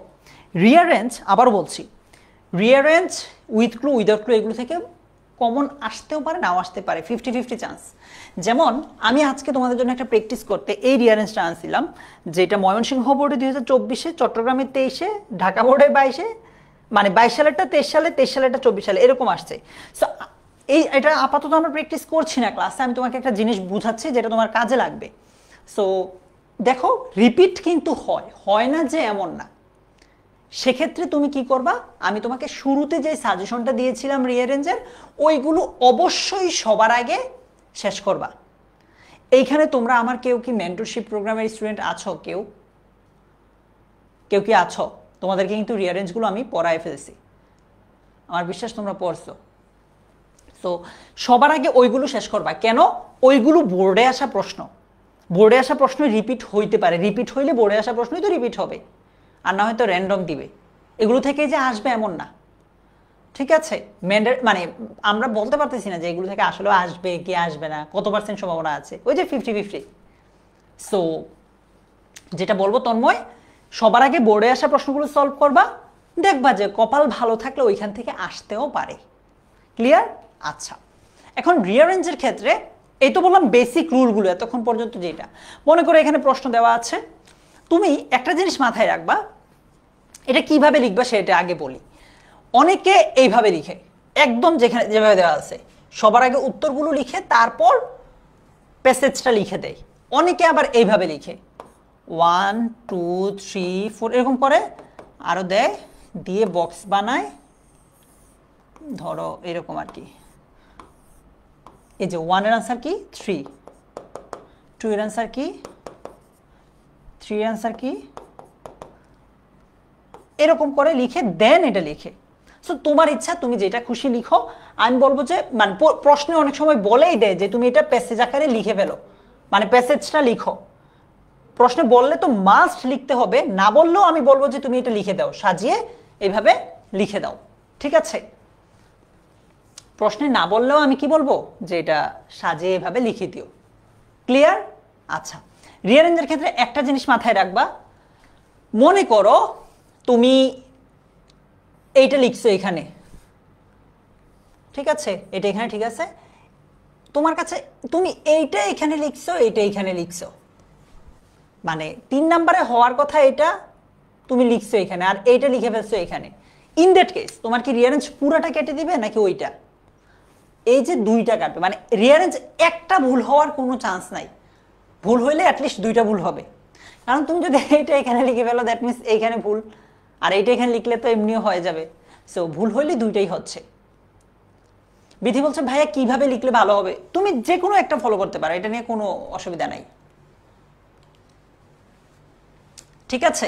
রিয়ারেঞ্জ, আবার বলছি rearrange with clue without clue এগুলো থেকে কমন আসতেও পারে, নাও আসতে পারে, 50-50 চান্স। যেমন আমি আজকে তোমাদের জন্য একটা প্র্যাকটিস করতে এই রিয়ারেঞ্জটা আনছিলাম, যেটা ময়মনসিংহ বোর্ডে 2024-এ, চট্টগ্রামে 23-এ, ঢাকা বোর্ডে 22-এ, মানে 22 সালেরটা 23 সালে, 23 সালেরটা 24 সালে, এরকম আসছে। সো এটা আপাতত আমরা প্র্যাকটিস করছি না ক্লাসে, আমি তোমাকে একটা জিনিস বুঝাচ্ছি যেটা তোমার কাজে লাগবে। সো দেখো, রিপিট কিন্তু হয় না যে এমন না। সেক্ষেত্রে তুমি কি করবা, আমি তোমাকে শুরুতে যে সাজেশনটা দিয়েছিলাম রিয়ারেঞ্জের, ওইগুলো অবশ্যই সবার আগে শেষ করবা। এইখানে তোমরা আমার কেউ কি মেন্টরশিপ প্রোগ্রামের স্টুডেন্ট আছো? কেউ কি আছো? তোমাদেরকে কিন্তু রিয়ারেঞ্জগুলো আমি পড়ায় ফেলছি, আমার বিশ্বাস তোমরা পড়ছো। সো সবার আগে ওইগুলো শেষ করবা। কেন? ওইগুলো বোর্ডে আসা প্রশ্ন, বোর্ডে আসা প্রশ্ন রিপিট হইতে পারে, রিপিট হইলে বোর্ডে আসা প্রশ্নই তো রিপিট হবে, আর না হয়তো র্যান্ডম দিবে। এগুলো থেকে যে আসবে এমন না, ঠিক আছে? মানে আমরা বলতে পারতেছি না যে এগুলো থেকে আসলেও আসবে কি আসবে না, কত পার্সেন্ট সম্ভাবনা আছে, ওই যে 50-50। সো যেটা বলবো তন্ময়, সবার আগে বোর্ডে আসা প্রশ্নগুলো সলভ করবা, দেখবা যে কপাল ভালো থাকলে ওইখান থেকে আসতেও পারে। ক্লিয়ার? আচ্ছা, এখন রিয়ারেঞ্জের ক্ষেত্রে এই তো বললাম বেসিক রুলগুলো এতক্ষণ পর্যন্ত। যেটা মনে করে এখানে প্রশ্ন দেওয়া আছে, তুমি একটা জিনিস মাথায় রাখবা, এটা কিভাবে লিখবা সেটা আগে বলি। অনেকে এইভাবে লিখে, একদম যেভাবে দেওয়া আছে সবার আগে উত্তরগুলো লিখে তারপর প্যাসেজটা লিখে দেয়। অনেকে আবার এইভাবে লিখে 1 2 3 4 এরকম করে আরো দেয়, দিয়ে বক্স বানায়, ধরো এরকম আর কি। এই যে 1 এর আনসার কি 3, 2 এর আনসার কি 3 এর আনসার কি, এরকম করে লিখে দেন এটা লিখে। সো তোমার ইচ্ছা, তুমি যেটা খুশি লিখো। আমি বলবো যে মানে প্রশ্নে অনেক সময় বলেই দেয় যে তুমি এটা প্যাসেজ আকারে লিখে ফেলো, মানে প্যাসেজটা লিখো। প্রশ্নে বললে তো মাস্ট লিখতে হবে, না বললেও আমি বলবো যে তুমি এটা লিখে দাও, সাজিয়ে এইভাবে লিখে দাও, ঠিক আছে? প্রশ্নে না বললেও আমি কি বলবো, যে এটা সাজিয়ে এভাবে লিখে দিও। ক্লিয়ার? আচ্ছা, রিয়ারেঞ্জের ক্ষেত্রে একটা জিনিস মাথায় রাখবা, মনে করো তুমি এইটা লিখছো এখানে, ঠিক আছে? এটা এখানে ঠিক আছে, তোমার কাছে তুমি এইটা এখানে লিখছো, এইটা এখানে লিখছো, মানে 3 নম্বরে হওয়ার কথা এটা তুমি লিখছো এখানে, আর এইটা লিখে ফেলছো এখানে। ইন দ্যাট কেস তোমার কি রিয়ারেঞ্জ পুরাটা কেটে দিবে নাকি ওইটা? এই যে 2টা কাটবে, মানে রিয়ারেঞ্জ একটা ভুল হওয়ার কোনো চান্স নাই। ভুল হইলে অ্যাটলিস্ট 2টা ভুল হবে, কারণ তুমি যদি এইটা এখানে লিখে ফেলো দ্যাট মিনস এইখানে ভুল, আর এইটা এখানে লিখলে তো এমনিও হয়ে যাবে। সো ভুল হইলে 2টাই হচ্ছে। বিধি বলছে ভাইয়া কিভাবে লিখলে ভালো হবে? তুমি যে কোনো একটা ফলো করতে পারো, এটা নিয়ে কোনো অসুবিধা নাই, ঠিক আছে?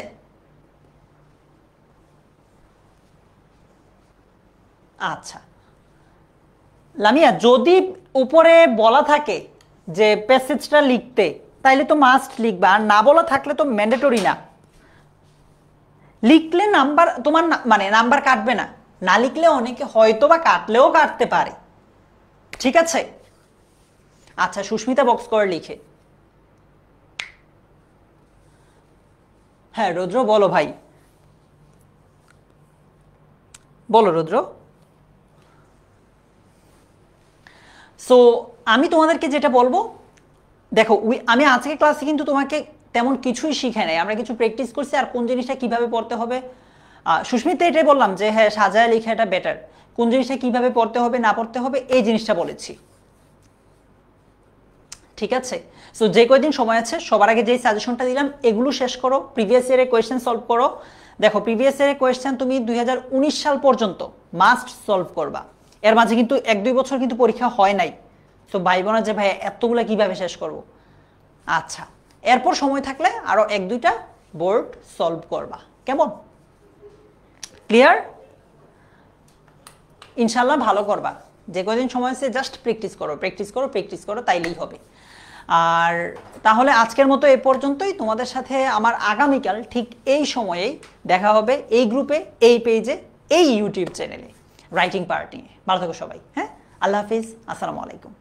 আচ্ছা লামিয়া, যদি উপরে বলা থাকে যে প্যাসেজটা লিখতে, তাইলে তো মাস্ট লিখবা, আর না বলা থাকলে তো ম্যান্ডেটরি না। লিখলে নাম্বার তোমার মানে নাম্বার কাটবে না, না লিখলে অনেকে হয়তো বা কাটলেও কাটতে পারে, ঠিক আছে? আচ্ছা, সুস্মিতা বক্স করে লিখে। হ্যাঁ রুদ্র, বলো ভাই, বলো রুদ্র। সো আমি তোমাদেরকে যেটা বলবো, দেখো আমি আজকে ক্লাসে কিন্তু তোমাকে তেমন কিছুই শিখাই নাই, আমরা কিছু প্র্যাকটিস করছি, আর কোন জিনিসটা কিভাবে পড়তে হবে। সুস্মিতা এটাই বললাম যে হ্যাঁ সাজায় লেখাটা বেটার, কোন জিনিসটা কিভাবে পড়তে হবে না পড়তে হবে এই জিনিসটা বলেছি, ঠিক আছে? সো যে কয়দিন সময় আছে সবার আগে যে সাজেশনটা দিলাম এগুলো শেষ করো, প্রিভিয়াস ইয়ারের কোয়েশ্চেন সলভ করো। দেখো প্রিভিয়াস ইয়ারের কোয়েশ্চেন তুমি 2019 সাল পর্যন্ত মাস্ট সলভ করবা, এর মাঝে কিন্তু 1-2 বছর কিন্তু পরীক্ষা হয় নাই। তো ভাইব না যে ভাই এতগুলা কিভাবে শেষ করব। আচ্ছা, এরপর সময় থাকলে আরো 1-2টা বোর্ড সলভ করবা, কেমন? ক্লিয়ার? ইনশাল্লাহ ভালো করবা, যে কদিন সময় আছে জাস্ট প্র্যাকটিস করো, প্র্যাকটিস করো, প্র্যাকটিস করো, তাইলেই হবে। আর তাহলে আজকের মতো এ পর্যন্তই। তোমাদের সাথে আমার আগামীকাল ঠিক এই সময়েই দেখা হবে, এই গ্রুপে, এই পেজে, এই ইউটিউব চ্যানেলে রাইটিং পার্ট নিয়ে। ভালো থাকো সবাই, হ্যাঁ? আল্লাহ হাফিজ, আসসালামু আলাইকুম।